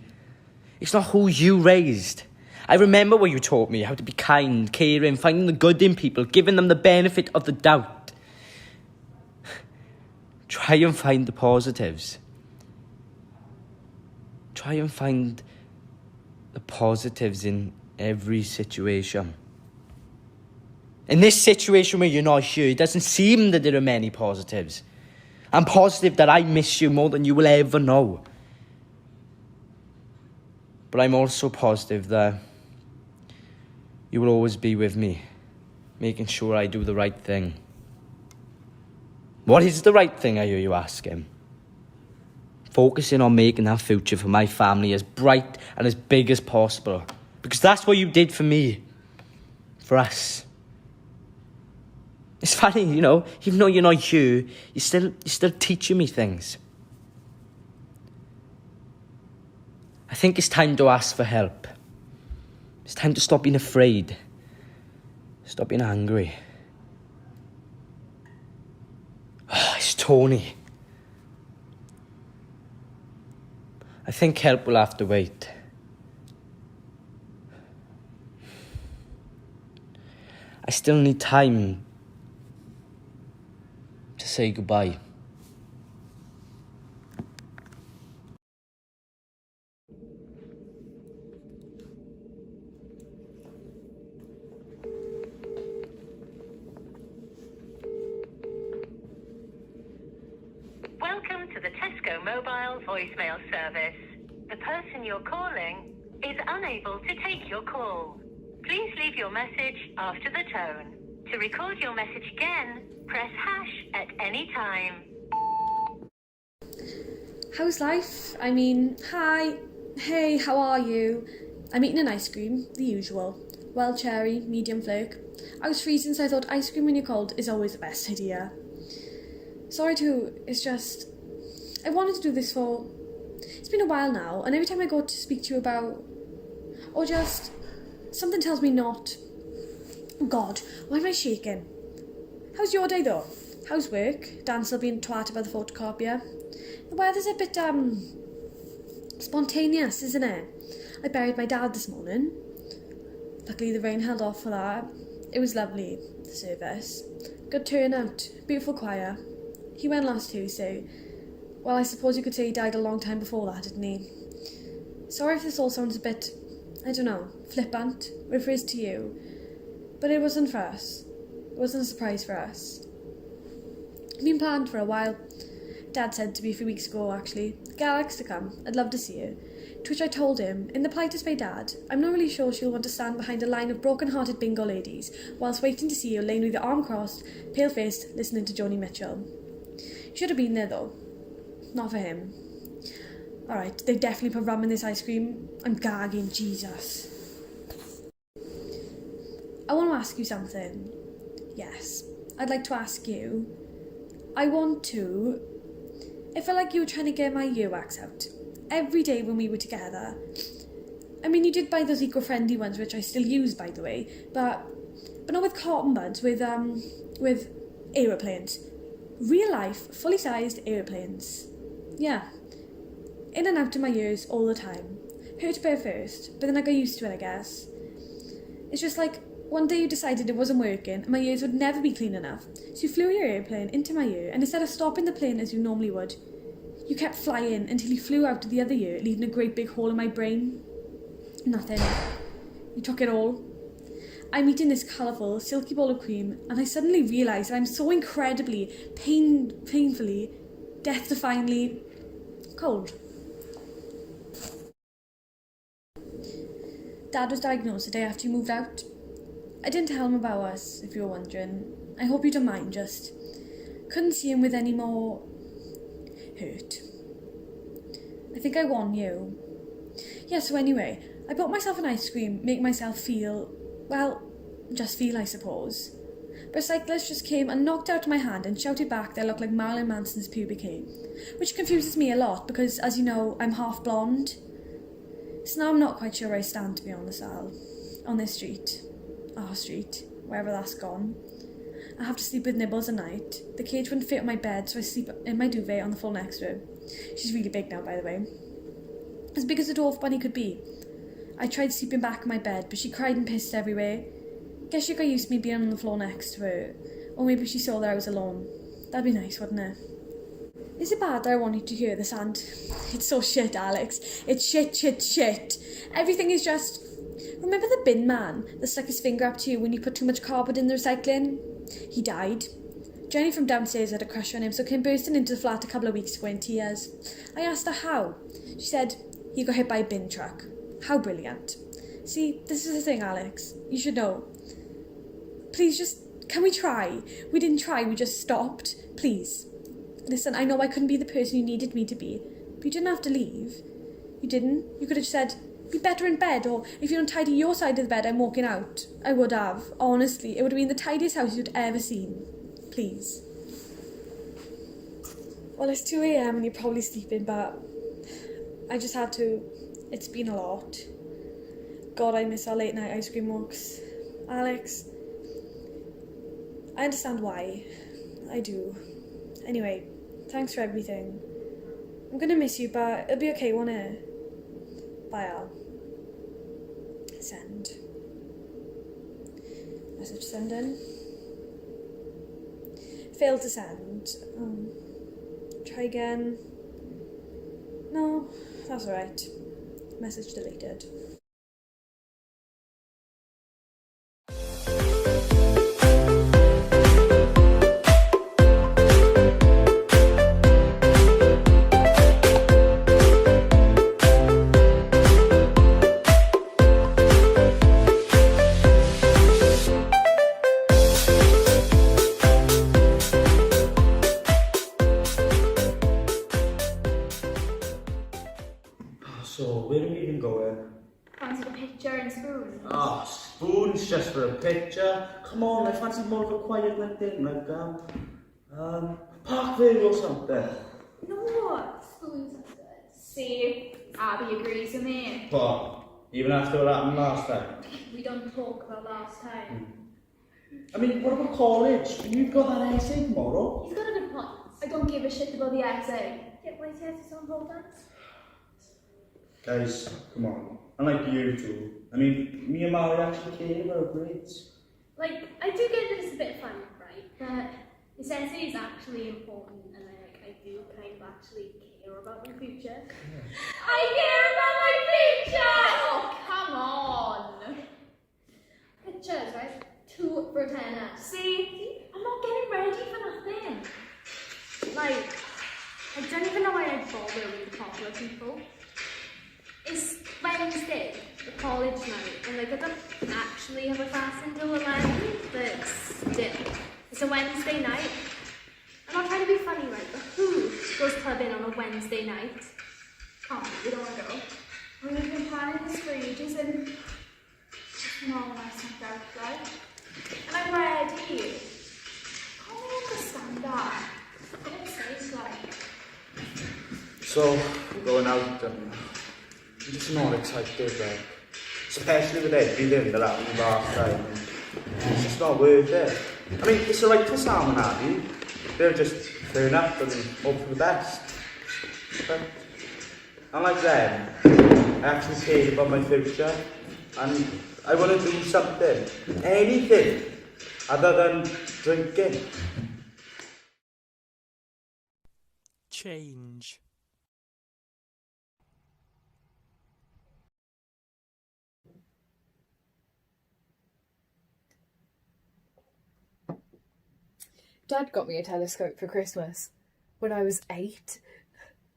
It's not who you raised. I remember when you taught me how to be kind, caring, finding the good in people, giving them the benefit of the doubt. Try and find the positives. Try and find the positives in every situation. In this situation where you're not here, it doesn't seem that there are many positives. I'm positive that I miss you more than you will ever know. But I'm also positive that you will always be with me, making sure I do the right thing. What is the right thing, I hear you asking? Focusing on making that future for my family as bright and as big as possible. Because that's what you did for me. For us. It's funny, you know, even though you're not here, you're still teaching me things. I think it's time to ask for help. It's time to stop being afraid. Stop being angry. Oh, it's Tony. I think help will have to wait. I still need time to say goodbye. Welcome to the Tesco mobile voicemail service. The person you're calling is unable to take your call. Please leave your message after the tone. To record your message again, press hash at any time. How's life? I mean, hi, hey, how are you? I'm eating an ice cream, the usual. Wild cherry, medium flake. I was freezing, so I thought ice cream when you're cold is always the best idea. Sorry too, it's just, I wanted to do this for, it's been a while now, and every time I go to speak to you about, or just, something tells me not. Oh God, why am I shaking? How's your day though? How's work? Dan still being twatted by the photocopier? The weather's a bit, spontaneous, isn't it? I buried my dad this morning. Luckily the rain held off for that. It was lovely, the service. Good turnout, beautiful choir. He went last Tuesday. Well, I suppose you could say he died a long time before that, didn't he? Sorry if this all sounds a bit I don't know, flippant, refers to you. But it wasn't for us. It wasn't a surprise for us. It's been planned for a while. Dad said to me a few weeks ago, actually, get Alex to come, I'd love to see her. To which I told him, in the politest way, Dad, I'm not really sure she'll want to stand behind a line of broken-hearted bingo ladies whilst waiting to see you laying with your arm crossed, pale-faced, listening to Joni Mitchell. You should have been there, though. Not for him. Alright, they definitely put rum in this ice cream. I'm gagging, Jesus. I want to ask you something. Yes, I'd like to ask you. I felt like you were trying to get my earwax out. Every day when we were together. I mean, you did buy those eco-friendly ones, which I still use, by the way, but not with cotton buds, with aeroplanes. Real life, fully sized aeroplanes. Yeah. In and out of my ears all the time. Hurt a bit at first, but then I got used to it, I guess. It's just like, one day you decided it wasn't working and my ears would never be clean enough, so you flew your airplane into my ear, and instead of stopping the plane as you normally would, you kept flying until you flew out of the other ear, leaving a great big hole in my brain. Nothing. You took it all. I'm eating this colourful, silky ball of cream, and I suddenly realise that I'm so incredibly, painfully, death-defyingly cold. Dad was diagnosed the day after you moved out. I didn't tell him about us, if you were wondering. I hope you don't mind, just couldn't see him with any more hurt. I think I won you. Yeah, so anyway, I bought myself an ice cream, make myself feel, well, just feel, I suppose. But a cyclist just came and knocked out my hand and shouted back that I looked like Marilyn Manson's pubic hair, which confuses me a lot because, as you know, I'm half blonde. So now I'm not quite sure where I stand, to be honest, Al. On this street. Our street. Wherever that's gone. I have to sleep with Nibbles at night. The cage wouldn't fit on my bed, so I sleep in my duvet on the floor next to her. She's really big now, by the way. As big as a dwarf bunny could be. I tried sleeping back in my bed, but she cried and pissed everywhere. Guess she got used to me being on the floor next to her. Or maybe she saw that I was alone. That'd be nice, wouldn't it? Is it bad that I want you to hear the sound? It's so shit, Alex. It's shit. Everything is just... Remember the bin man that stuck his finger up to you when you put too much cardboard in the recycling? He died. Jenny from downstairs had a crush on him, so came bursting into the flat a couple of weeks ago in tears. I asked her how. She said, he got hit by a bin truck. How brilliant. See, this is the thing, Alex. You should know. Please just... Can we try? We didn't try, we just stopped. Please. Listen, I know I couldn't be the person you needed me to be, but you didn't have to leave. You didn't. You could have said, be better in bed, or if you don't tidy your side of the bed, I'm walking out. I would have. Honestly, it would have been the tidiest house you'd ever seen. Please. Well, it's 2 a.m. and you're probably sleeping, but I just had to. It's been a lot. God, I miss our late night ice cream walks. Alex, I understand why. I do. Anyway, thanks for everything. I'm gonna miss you, but it'll be okay, won't it? Bye, Al. Send. Message sending. Failed to send. Try again. No, that's alright. Message deleted. So, where are we even going? Fancy a picture and spoons? Oh, spoons just for a picture? Come on, I fancy more of a quiet like thing, like, Parkville or something. No, spoons are good. See, Abby agrees with me. But, even after what happened last time? We don't talk about last time. I mean, what about college? You've got that essay tomorrow. He's got a good point. I don't give a shit about the essay. Yeah, why is the essay so important? Guys, come on. And like you two. I mean, me and Molly actually care about our grades. Like, I do get that it's a bit fun, right? But this essay is actually important, and I do kind of actually care about my future. Yeah. I care about my future! Oh, come on! Wednesday, the college night, and like I don't actually have a class until 11, but still, it's a Wednesday night. And I'll try to be funny, right? But who goes clubbing on a Wednesday night? Come on, we don't want to go. We've been planning this for ages, and Mom and I snuck out, right? And I'm ready. Can't we understand that? For goodness sake, like. So, we're going out and I'm just not excited, like, especially with everything that happened last time. It's just not worth it. I mean, it's alright for Sam and Abby. They'll just turn up and hope for the best. But unlike them, I actually care about my future and I want to do something, anything, other than drinking. Change. Dad got me a telescope for Christmas. When I was 8,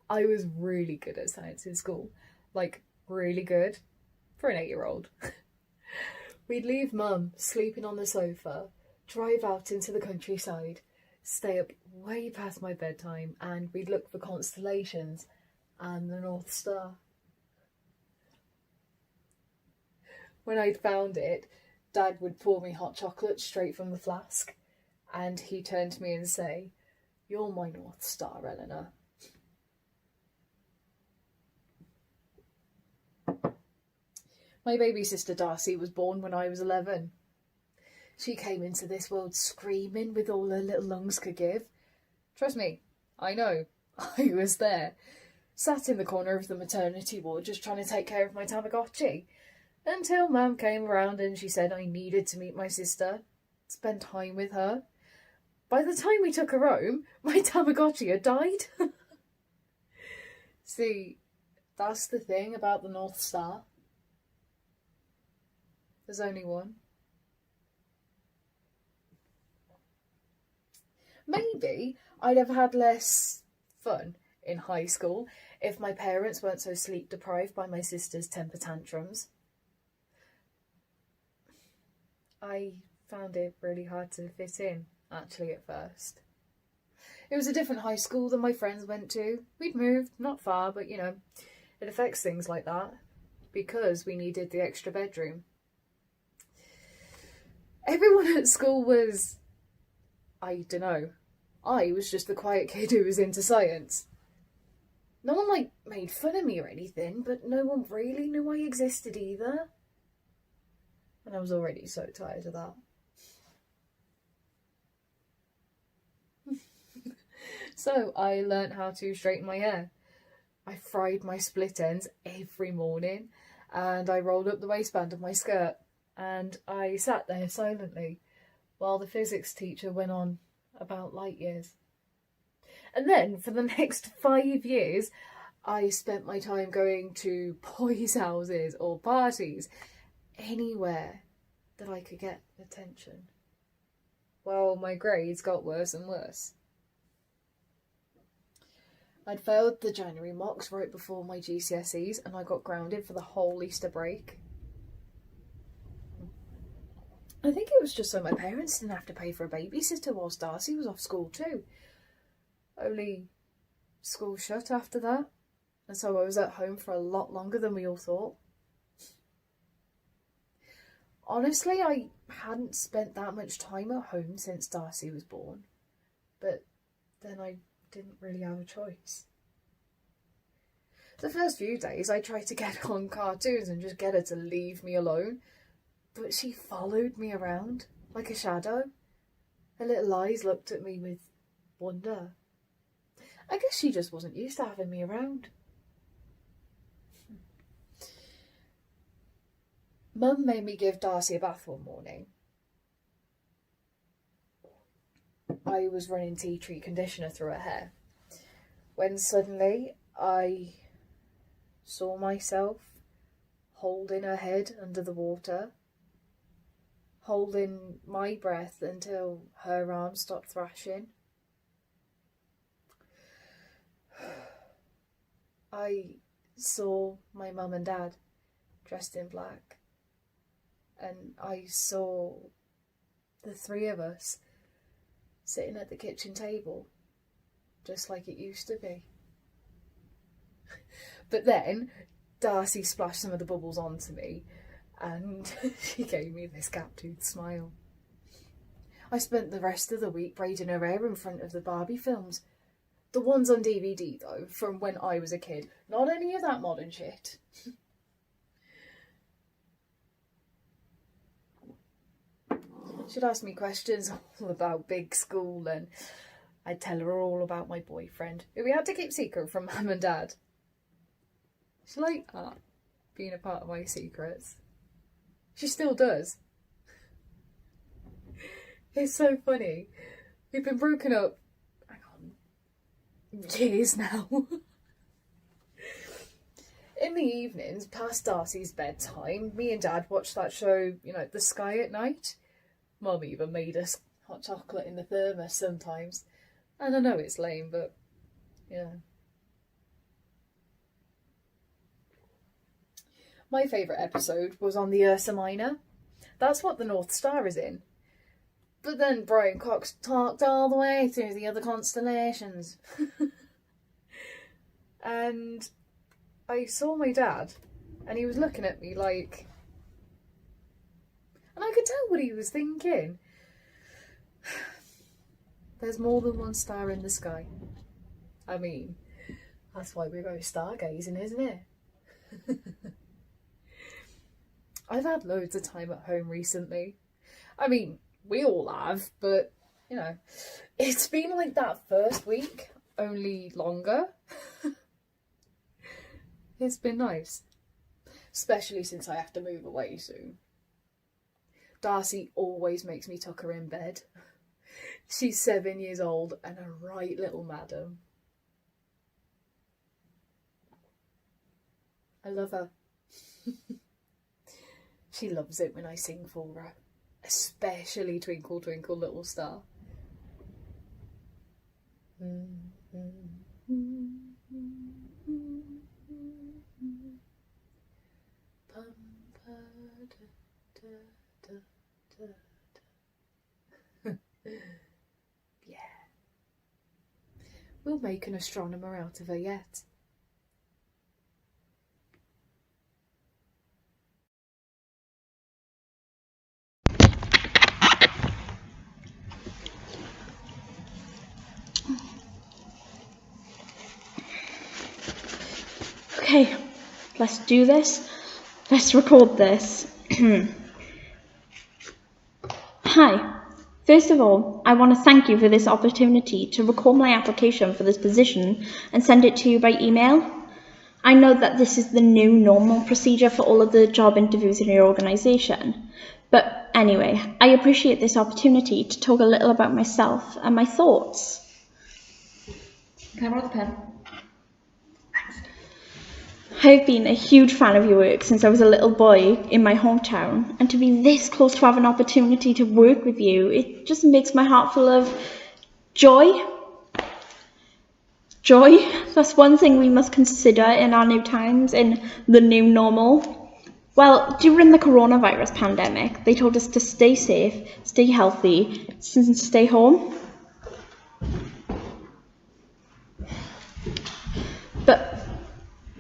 I was really good at science in school. Like, really good. For an 8-year-old. We'd leave Mum sleeping on the sofa, drive out into the countryside, stay up way past my bedtime, and we'd look for constellations and the North Star. When I'd found it, Dad would pour me hot chocolate straight from the flask, and he'd turn to me and say, "You're my North Star, Eleanor." My baby sister Darcy was born when I was 11. She came into this world screaming with all her little lungs could give. Trust me, I know, I was there, sat in the corner of the maternity ward just trying to take care of my Tamagotchi, until Mum came around and she said I needed to meet my sister, spend time with her. By the time we took her home, my Tamagotchi had died. See, that's the thing about the North Star. There's only one. Maybe I'd have had less fun in high school if my parents weren't so sleep deprived by my sister's temper tantrums. I found it really hard to fit in, actually, at first. It was a different high school than my friends went to. We'd moved, not far, but you know, it affects things like that, because we needed the extra bedroom. Everyone at school was, I don't know, I was just the quiet kid who was into science. No one, made fun of me or anything, but no one really knew I existed either. And I was already so tired of that. So I learnt how to straighten my hair. I fried my split ends every morning, and I rolled up the waistband of my skirt, and I sat there silently while the physics teacher went on about light years. And then for the next 5 years, I spent my time going to boys' houses or parties, anywhere that I could get attention. Well, my grades got worse and worse. I'd failed the January mocks right before my GCSEs, and I got grounded for the whole Easter break. I think it was just so my parents didn't have to pay for a babysitter whilst Darcy was off school too. Only school shut after that, and so I was at home for a lot longer than we all thought. Honestly, I hadn't spent that much time at home since Darcy was born, but then I didn't really have a choice. The first few days I tried to get on cartoons and just get her to leave me alone, but she followed me around like a shadow. Her little eyes looked at me with wonder. I guess she just wasn't used to having me around. Mum made me give Darcy a bath one morning. I was running tea tree conditioner through her hair when suddenly I saw myself holding her head under the water, holding my breath until her arms stopped thrashing. I saw my mum and dad dressed in black. And I saw the three of us sitting at the kitchen table, just like it used to be. But then Darcy splashed some of the bubbles onto me and she gave me this gap-toothed smile. I spent the rest of the week braiding her hair in front of the Barbie films. The ones on DVD, though, from when I was a kid. Not any of that modern shit. She'd ask me questions all about big school, and I'd tell her all about my boyfriend, who we had to keep secret from Mum and Dad. She liked that, being a part of my secrets. She still does. It's so funny. We've been broken up, years now. In the evenings, past Darcy's bedtime, me and Dad watched that show, The Sky at Night. Mum even made us hot chocolate in the thermos sometimes. And I know it's lame, but, yeah. My favourite episode was on the Ursa Minor. That's what the North Star is in. But then Brian Cox talked all the way through the other constellations. And I saw my dad, and he was looking at me like... And I could tell what he was thinking. There's more than one star in the sky. I mean, that's why we go stargazing, isn't it? I've had loads of time at home recently. I mean, we all have, but, it's been like that first week, only longer. It's been nice, especially since I have to move away soon. Darcy always makes me tuck her in bed. She's 7 years old and a right little madam. I love her. She loves it when I sing for her, especially Twinkle Twinkle Little Star. Yeah. We'll make an astronomer out of her yet. Okay, let's do this. Let's record this. Hi. First of all, I want to thank you for this opportunity to record my application for this position and send it to you by email. I know that this is the new normal procedure for all of the job interviews in your organisation. But anyway, I appreciate this opportunity to talk a little about myself and my thoughts. Can I borrow the pen? I've been a huge fan of your work since I was a little boy in my hometown, and to be this close to have an opportunity to work with you, it just makes my heart full of joy. Joy, that's one thing we must consider in our new times, in the new normal. Well, during the coronavirus pandemic, they told us to stay safe, stay healthy, and stay home.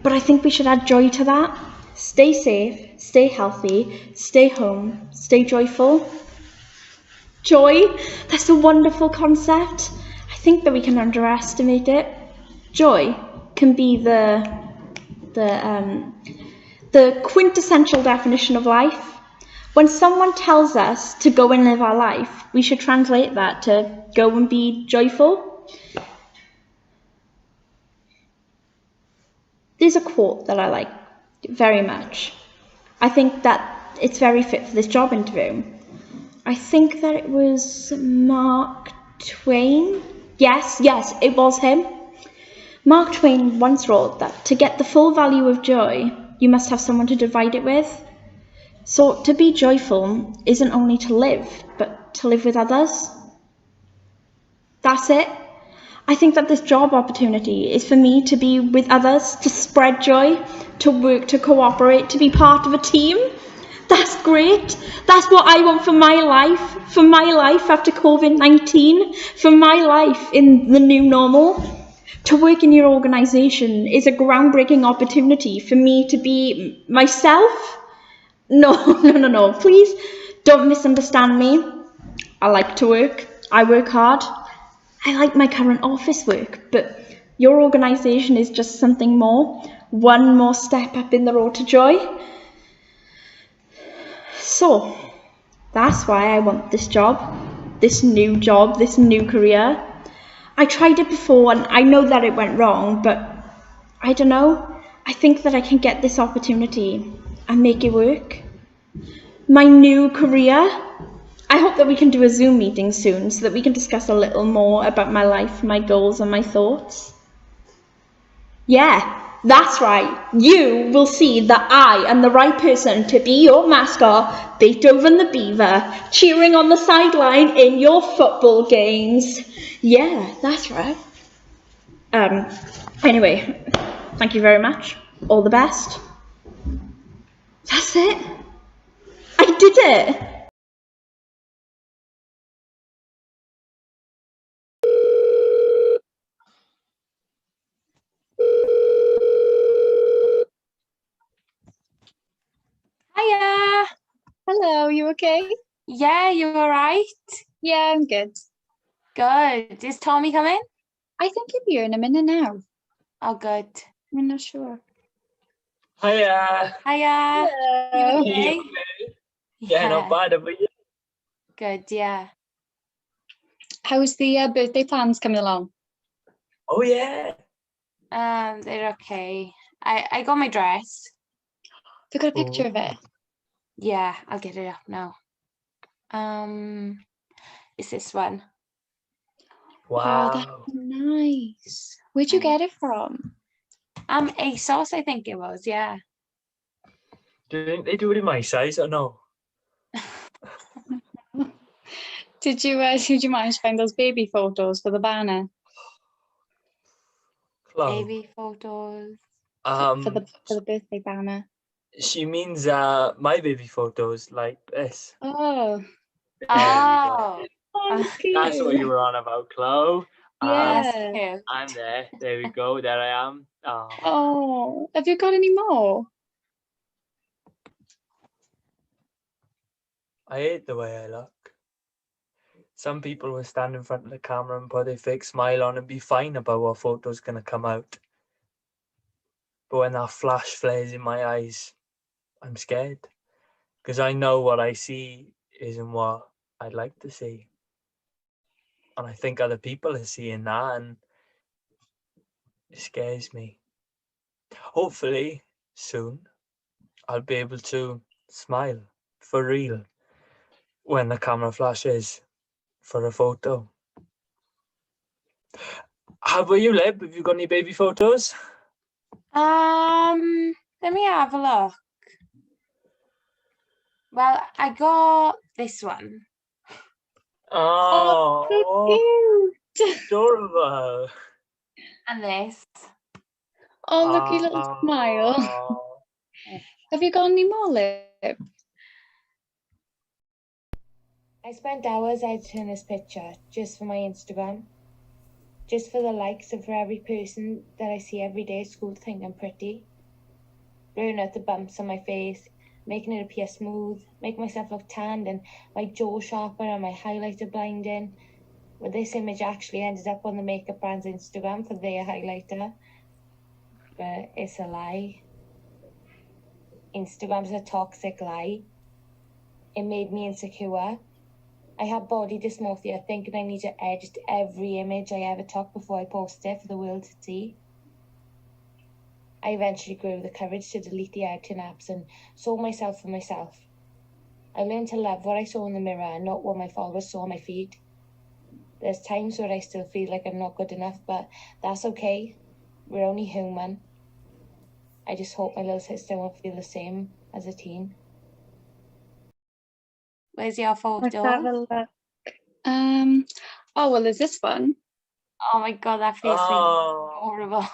But I think we should add joy to that. Stay safe, stay healthy, stay home, stay joyful. Joy, that's a wonderful concept. I think that we can underestimate it. Joy can be the quintessential definition of life. When someone tells us to go and live our life, we should translate that to go and be joyful. There's a quote that I like very much. I think that it's very fit for this job interview. I think that it was Mark Twain. Yes, it was him. Mark Twain once wrote that to get the full value of joy, you must have someone to divide it with. So to be joyful isn't only to live, but to live with others. That's it. I think that this job opportunity is for me to be with others, to spread joy, to work, to cooperate, to be part of a team. That's great. That's what I want for my life after COVID-19, for my life in the new normal. To work in your organisation is a groundbreaking opportunity for me to be myself. No, please don't misunderstand me. I like to work. I work hard. I like my current office work, but your organisation is just something more, one more step up in the road to joy. So, that's why I want this job, this new career. I tried it before and I know that it went wrong, but I don't know. I think that I can get this opportunity and make it work. My new career. I hope that we can do a Zoom meeting soon so that we can discuss a little more about my life, my goals and my thoughts. Yeah, that's right. You will see that I am the right person to be your mascot, Beethoven the Beaver, cheering on the sideline in your football games. Yeah, that's right. Anyway, thank you very much. All the best. That's it. I did it. Hiya! Hello, you okay? Yeah, you alright? Yeah, I'm good. Good. Is Tommy coming? I think he'll be here in a minute now. Oh, good. I'm not sure. Hiya. Hiya! You Hello. okay? Yeah, not bad. How about you? Good, yeah. How's the birthday plans coming along? Oh yeah. They're okay. I got my dress. Have you got a picture of it? Yeah, I'll get it up now. It's this one. Wow, that's nice. Where'd you get it from? ASOS, I think it was, yeah. Do you think they do it in my size or no? Did you manage to find those baby photos for the banner? Chloe. Baby photos. For the birthday banner. She means my baby photos like this. Oh. Oh. That's what you were on about, Chloe. Yeah. I'm there. There we go. There I am. Oh, have you got any more? I hate the way I look. Some people will stand in front of the camera and put a fake smile on and be fine about what photo's gonna come out. But when that flash flares in my eyes, I'm scared. Because I know what I see isn't what I'd like to see. And I think other people are seeing that and it scares me. Hopefully, soon, I'll be able to smile for real when the camera flashes for a photo. How about you, Lib? Have you got any baby photos? Let me have a look. Well, I got this one. Oh, cute. Adorable. And this. Oh, look, your little smile. Have you got any more, Lib? I spent hours editing this picture just for my Instagram. Just for the likes and for every person that I see every day at school to think I'm pretty. Blurring out the bumps on my face, making it appear smooth, make myself look tanned and my jaw sharper and my highlighter blinding. But this image actually ended up on the makeup brand's Instagram for their highlighter. But it's a lie. Instagram's a toxic lie. It made me insecure. I had body dysmorphia, thinking I need to edit every image I ever took before I post it for the world to see. I eventually grew the courage to delete the editing apps and saw myself for myself. I learned to love what I saw in the mirror and not what my followers saw on my feed. There's times where I still feel like I'm not good enough, but that's okay. We're only human. I just hope my little sister won't feel the same as a teen. Where's your photo? Let's have a look. Oh, well, there's this one. Oh my god, that face is horrible.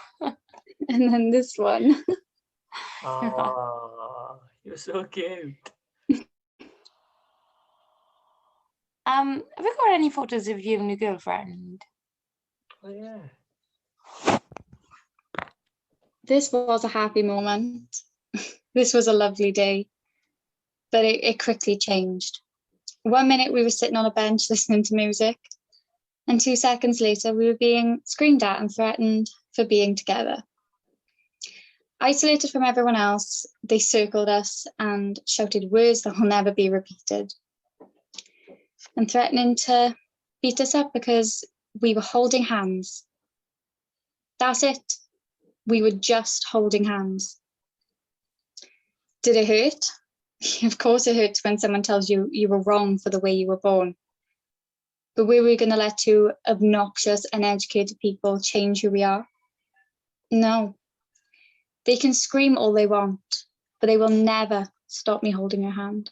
And then this one. Oh, you're so cute. Have you got any photos of you and your girlfriend? Oh yeah. This was a happy moment. This was a lovely day. But it quickly changed. 1 minute we were sitting on a bench listening to music, and 2 seconds later we were being screamed at and threatened for being together. Isolated from everyone else, they circled us and shouted words that will never be repeated, and threatening to beat us up because we were holding hands. That's it. We were just holding hands. Did it hurt? Of course it hurts when someone tells you you were wrong for the way you were born. But were we going to let two obnoxious, uneducated people change who we are? No. They can scream all they want, but they will never stop me holding your hand.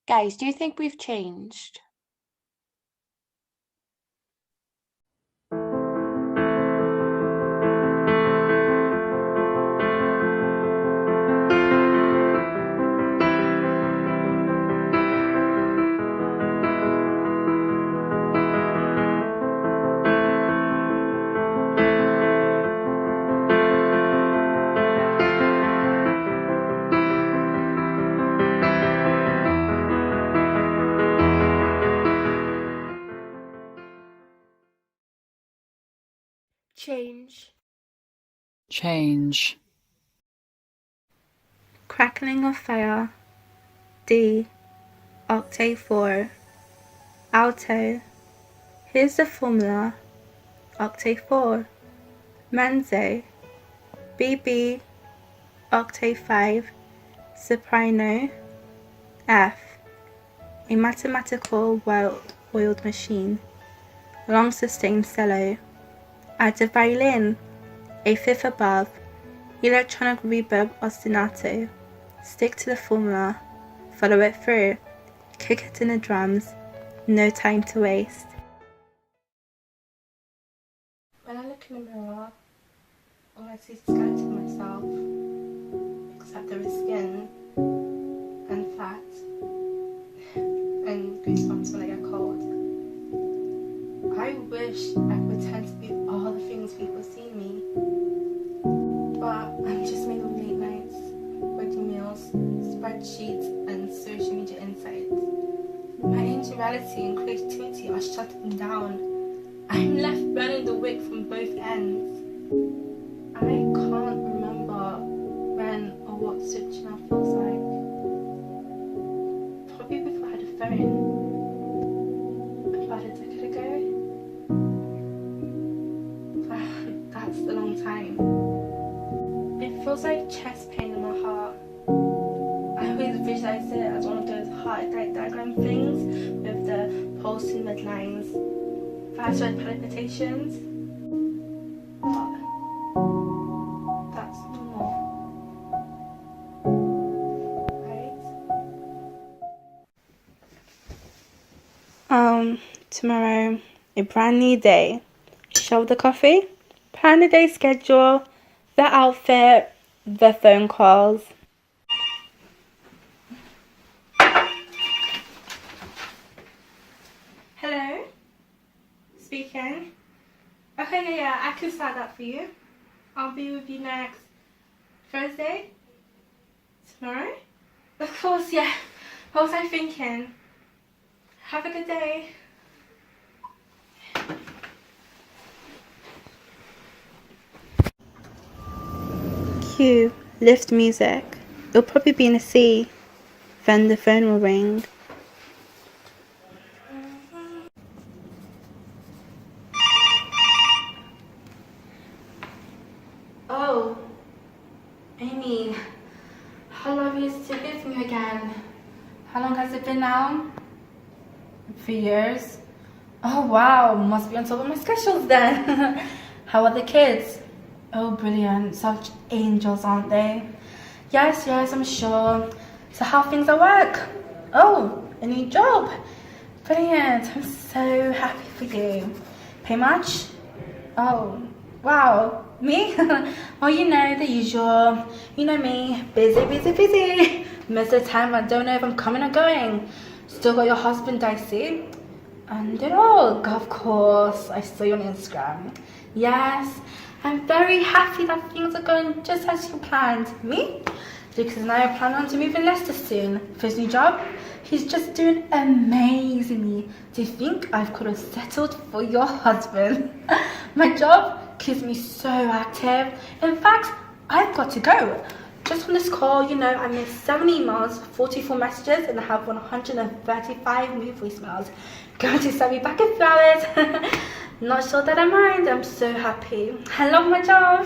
Guys, do you think we've changed? Change. Change. Crackling of fire. D. Octave 4. Alto. Here's the formula. Octave 4. Mezzo. BB. Octave 5. Soprano. F. A mathematical well-oiled machine. Long sustained cello. Add a violin. A fifth above. Electronic reverb ostinato. Stick to the formula. Follow it through. Kick it in the drums. No time to waste. When I look in the mirror, all I see is a skeleton of myself, except there is skin and fat and goosebumps when I get cold. I wish I could pretend to be all the things people see me, but I'm just made of late nights, working meals, spreadsheets and social media insights. My individuality and creativity are shutting down. I'm left burning the wick from both ends. I can't remember when or what switching off feels like. Probably before I had a phone. About a decade ago. That's a long time. It feels like chest pain in my heart. I always visualize it as one of those heart attack diagram things with the pulsing midlines, fast red palpitations. But that's normal, right? Tomorrow, a brand new day. Shoulder coffee, plan the day schedule, the outfit, the phone calls. Hello? Speaking? Okay, yeah, I can start that for you. I'll be with you next Thursday? Tomorrow? Of course, yeah. What was I thinking? Have a good day. Cue lift music. It'll probably be in a C. Then the phone will ring. Oh, Amy, how lovely is it to hear from you again? How long has it been now? 3 years. Oh wow, must be on top of my schedules then. How are the kids? Oh brilliant, such angels, aren't they? Yes, I'm sure. So how things at work? Oh, a new job. Brilliant. I'm so happy for you. Pay much? Oh, wow. Me? Well, you know, the usual. You know me. Busy, busy, busy. Most of the time, I don't know if I'm coming or going. Still got your husband, Dicey? And it all. Of course. I saw you on Instagram. Yes. I'm very happy that things are going just as you planned. Me? Because now I plan on to move in Leicester soon for his new job. He's just doing amazingly. Do you think I could have settled for your husband? My job keeps me so active. In fact, I've got to go. Just on this call, you know, I missed 7 emails, 44 messages, and I have 135 new voicemails. Going to send me back in flowers. Not sure that I mind. I'm so happy. I love my job.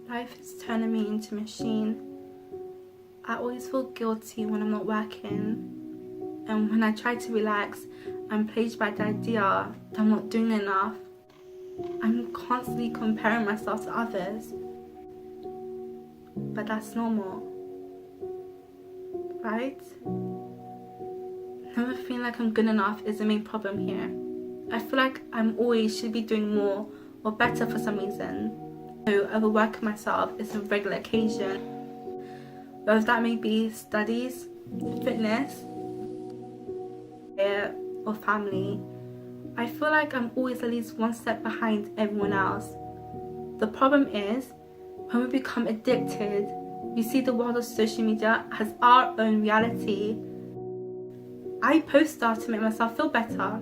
Life is turning me into a machine. I always feel guilty when I'm not working. And when I try to relax, I'm plagued by the idea that I'm not doing enough. I'm constantly comparing myself to others. But that's normal, right? Never feeling like I'm good enough is the main problem here. I feel like I'm always should be doing more or better for some reason. So overworking myself is a regular occasion. Whether that may be studies, fitness, or family. I feel like I'm always at least one step behind everyone else. The problem is, when we become addicted, we see the world of social media as our own reality. I post stuff to make myself feel better,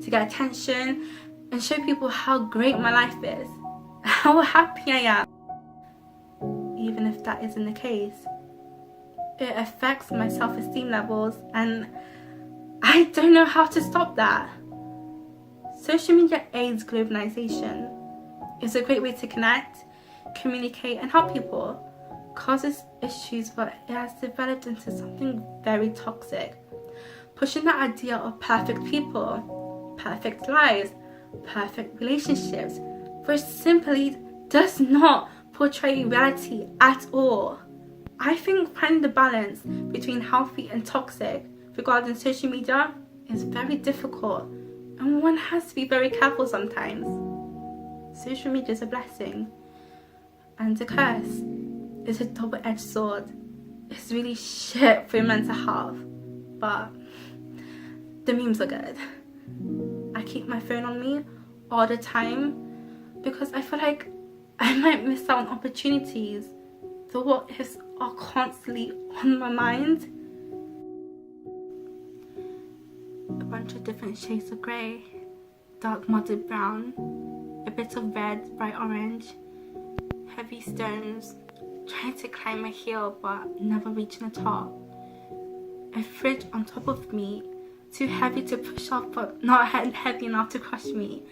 to get attention, and show people how great my life is, how happy I am. Even if that isn't the case, it affects my self-esteem levels, and I don't know how to stop that. Social media aids globalization. It's a great way to connect, communicate, and help people. Causes issues, but it has developed into something very toxic. Pushing the idea of perfect people, perfect lives, perfect relationships, which simply does not portray reality at all. I think finding the balance between healthy and toxic regarding social media is very difficult, and one has to be very careful sometimes. Social media is a blessing and a curse. It's a double-edged sword. It's really shit for your mental health, but the memes are good. I keep my phone on me all the time because I feel like I might miss out on opportunities. The what ifs are constantly on my mind. A bunch of different shades of grey, dark mottled brown, a bit of red, bright orange, heavy stones, trying to climb a hill but never reaching the top. A fridge on top of me, too heavy to push off but not heavy enough to crush me.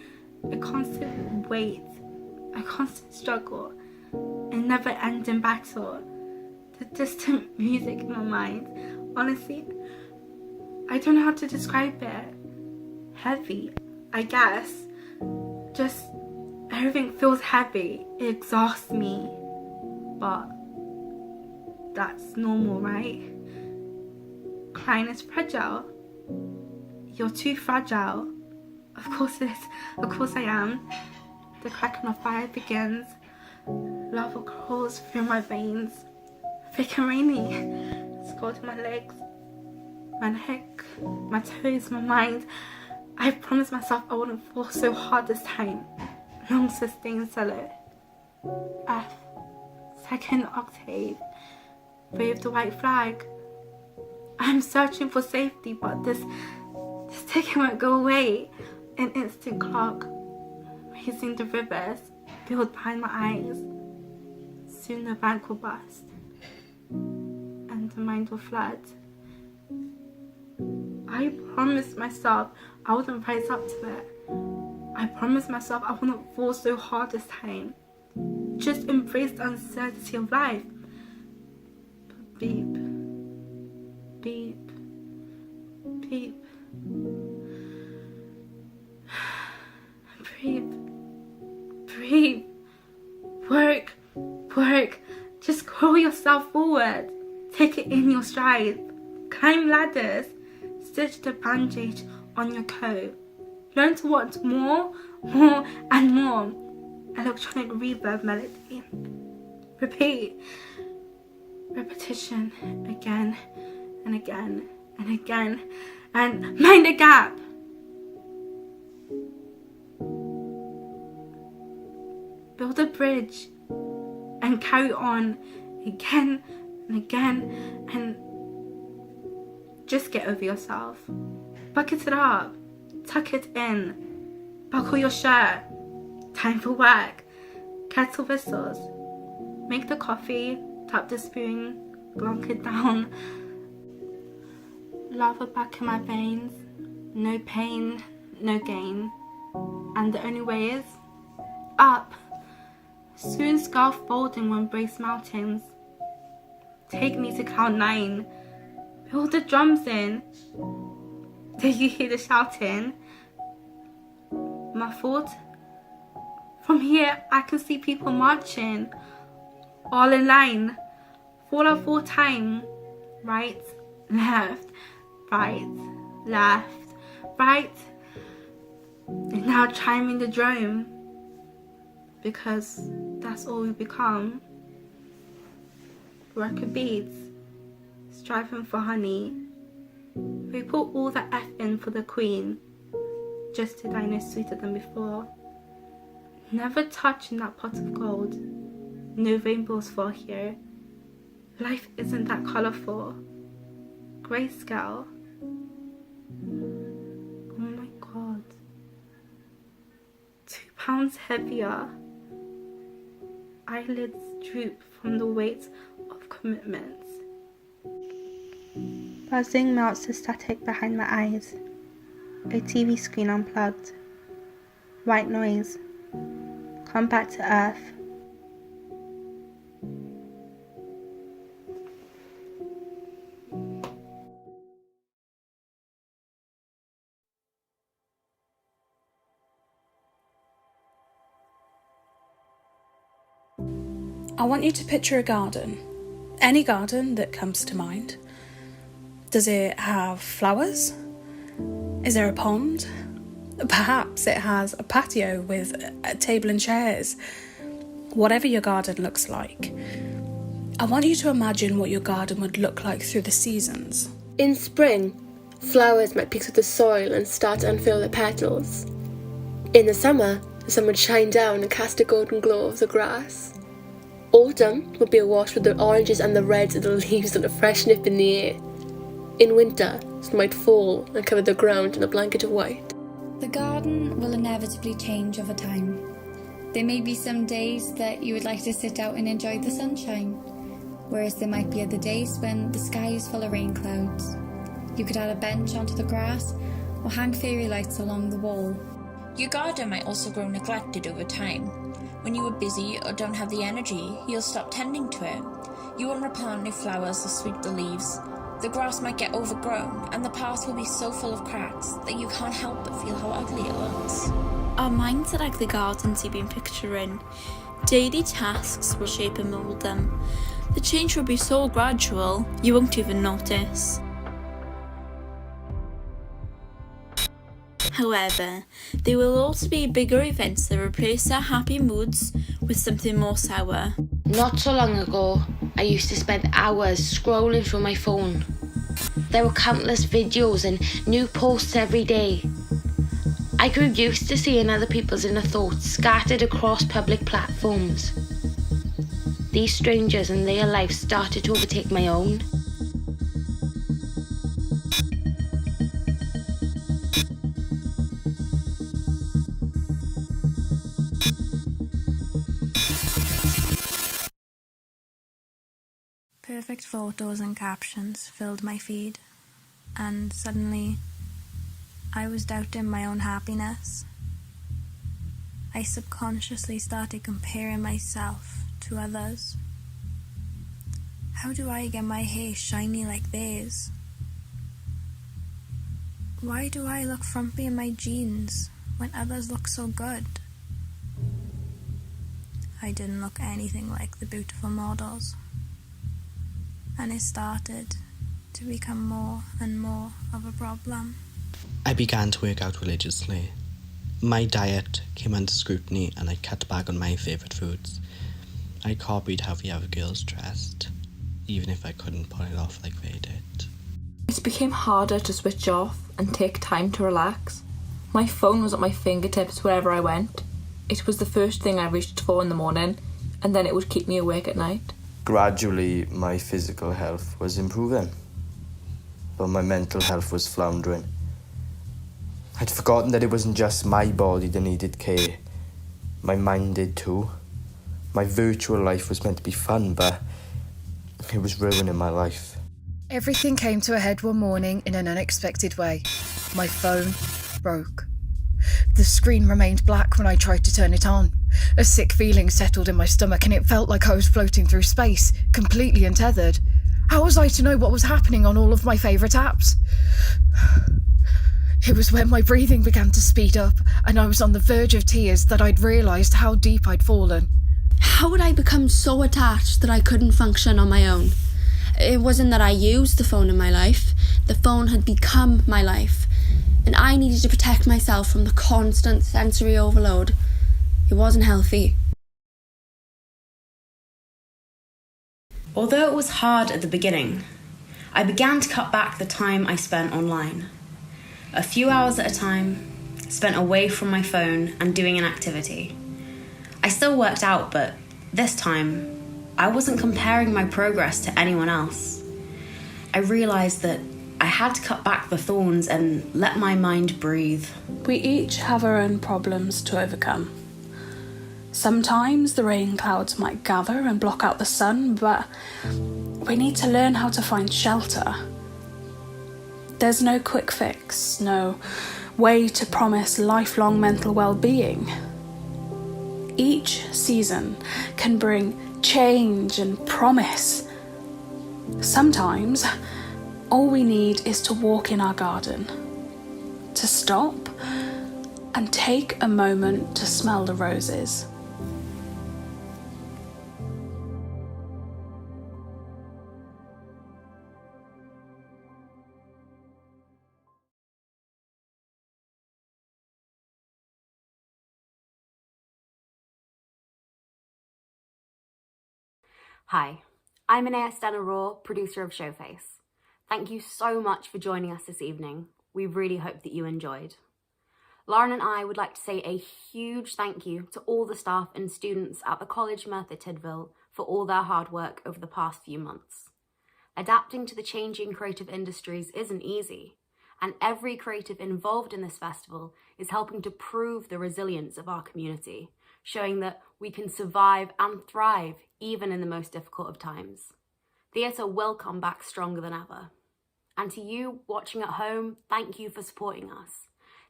A constant weight, a constant struggle, a never-ending battle. The distant music in my mind. Honestly, I don't know how to describe it. Heavy, I guess. Just everything feels heavy. It exhausts me. But that's normal, right? Crying is fragile. You're too fragile. Of course it is. Of course I am. The crackling of fire begins. Lava crawls through my veins. Thick and rainy. Scalding my legs, my neck, my toes, my mind. I promised myself I wouldn't fall so hard this time. Long sustained solo. F. Second octave. Wave the white flag. I'm searching for safety, but this ticket won't go away. An instant clock. Raising the rivers. Built behind my eyes. Soon the bank will bust. And the mind will flood. I promised myself I wouldn't rise up to it. I promised myself I wouldn't fall so hard this time. Just embrace the uncertainty of life. But beep, beep, beep. Breathe, breathe. Work, work. Just grow yourself. yourself forward. Take it in your stride. Climb ladders. Stitch the bandage on your coat. Learn to want more, and more. Electronic reverb melody. Repeat. Repetition. Again and again and again. And mind the gap. Build a bridge and carry on again and again, and just get over yourself. Bucket it up. Tuck it in. Buckle your shirt. Time for work. Kettle whistles. Make the coffee. Tap the spoon. Glunk it down. Lava back in my veins. No pain, no gain. And the only way is up. Soon scarf folding will embrace mountains. Take me to cloud 9. Build the drums in. Do you hear the shouting? Muffled? From here I can see people marching. All in line. 4 time. Right, left, right, left, right. And now chiming the drum. Because that's all we become. Worker beads. Striving for honey. We put all the F in for the queen. Just to die no sweeter than before. Never touching that pot of gold. No rainbows fall here. Life isn't that colourful. Grayscale. Oh my god. 2 pounds heavier. Eyelids droop from the weight of commitments. Buzzing melts the static behind my eyes. A TV screen unplugged. White noise. Come back to earth. I want you to picture a garden. Any garden that comes to mind. Does it have flowers? Is there a pond? Perhaps it has a patio with a table and chairs. Whatever your garden looks like, I want you to imagine what your garden would look like through the seasons. In spring, flowers might peek through the soil and start to unfurl their petals. In the summer, the sun would shine down and cast a golden glow over the grass. Autumn would be awash with the oranges and the reds of the leaves and a fresh nip in the air. In winter, snow might fall and cover the ground in a blanket of white. The garden will inevitably change over time. There may be some days that you would like to sit out and enjoy the sunshine, whereas there might be other days when the sky is full of rain clouds. You could add a bench onto the grass or hang fairy lights along the wall. Your garden might also grow neglected over time. When you are busy or don't have the energy, you'll stop tending to it. You won't replant new flowers or sweep the leaves. The grass might get overgrown, and the path will be so full of cracks that you can't help but feel how ugly it looks. Our minds are like the gardens you've been picturing. Daily tasks will shape and mould them. The change will be so gradual, you won't even notice. However, there will also be bigger events that replace our happy moods with something more sour. Not so long ago, I used to spend hours scrolling through my phone. There were countless videos and new posts every day. I grew used to seeing other people's inner thoughts scattered across public platforms. These strangers and their lives started to overtake my own. Perfect photos and captions filled my feed, and suddenly I was doubting my own happiness. I subconsciously started comparing myself to others. How do I get my hair shiny like theirs? Why do I look frumpy in my jeans when others look so good? I didn't look anything like the beautiful models. and it started to become more and more of a problem. I began to work out religiously. My diet came under scrutiny and I cut back on my favourite foods. I copied how the other girls dressed, even if I couldn't pull it off like they did. It became harder to switch off and take time to relax. My phone was at my fingertips wherever I went. It was the first thing I reached for in the morning, and then it would keep me awake at night. Gradually, my physical health was improving, but my mental health was floundering. I'd forgotten that it wasn't just my body that needed care. My mind did too. My virtual life was meant to be fun, but it was ruining my life. Everything came to a head one morning in an unexpected way. My phone broke. The screen remained black when I tried to turn it on. A sick feeling settled in my stomach and it felt like I was floating through space, completely untethered. How was I to know what was happening on all of my favourite apps? It was when my breathing began to speed up and I was on the verge of tears that I'd realised how deep I'd fallen. How would I become so attached that I couldn't function on my own? It wasn't that I used the phone in my life. The phone had become my life, and I needed to protect myself from the constant sensory overload. It wasn't healthy. Although it was hard at the beginning, I began to cut back the time I spent online. A few hours at a time, spent away from my phone and doing an activity. I still worked out, but this time, I wasn't comparing my progress to anyone else. I realised that I had to cut back the thorns and let my mind breathe. We each have our own problems to overcome. Sometimes the rain clouds might gather and block out the sun, but we need to learn how to find shelter. There's no quick fix, no way to promise lifelong mental well-being. Each season can bring change and promise. Sometimes all we need is to walk in our garden, to stop and take a moment to smell the roses. Hi, I'm Anea Stenner-Raw, producer of Showface. Thank you so much for joining us this evening. We really hope that you enjoyed. Lauren and I would like to say a huge thank you to all the staff and students at the College Merthyr Tydfil for all their hard work over the past few months. Adapting to the changing creative industries isn't easy, and every creative involved in this festival is helping to prove the resilience of our community, showing that we can survive and thrive even in the most difficult of times. Theatre will come back stronger than ever. And to you watching at home, thank you for supporting us.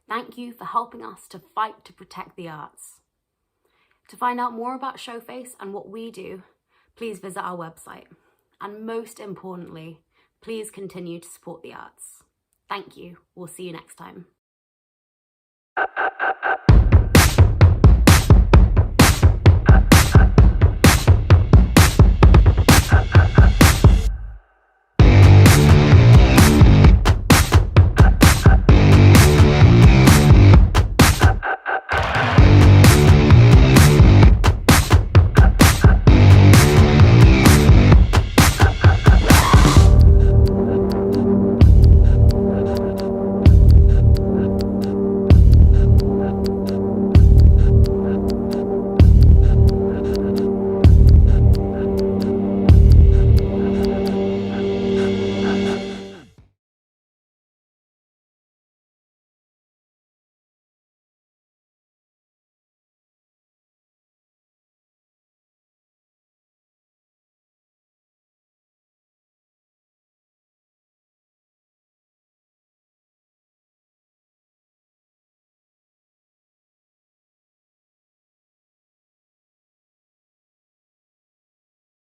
Thank you for helping us to fight to protect the arts. To find out more about Showface and what we do, please visit our website. And most importantly, please continue to support the arts. Thank you. We'll see you next time.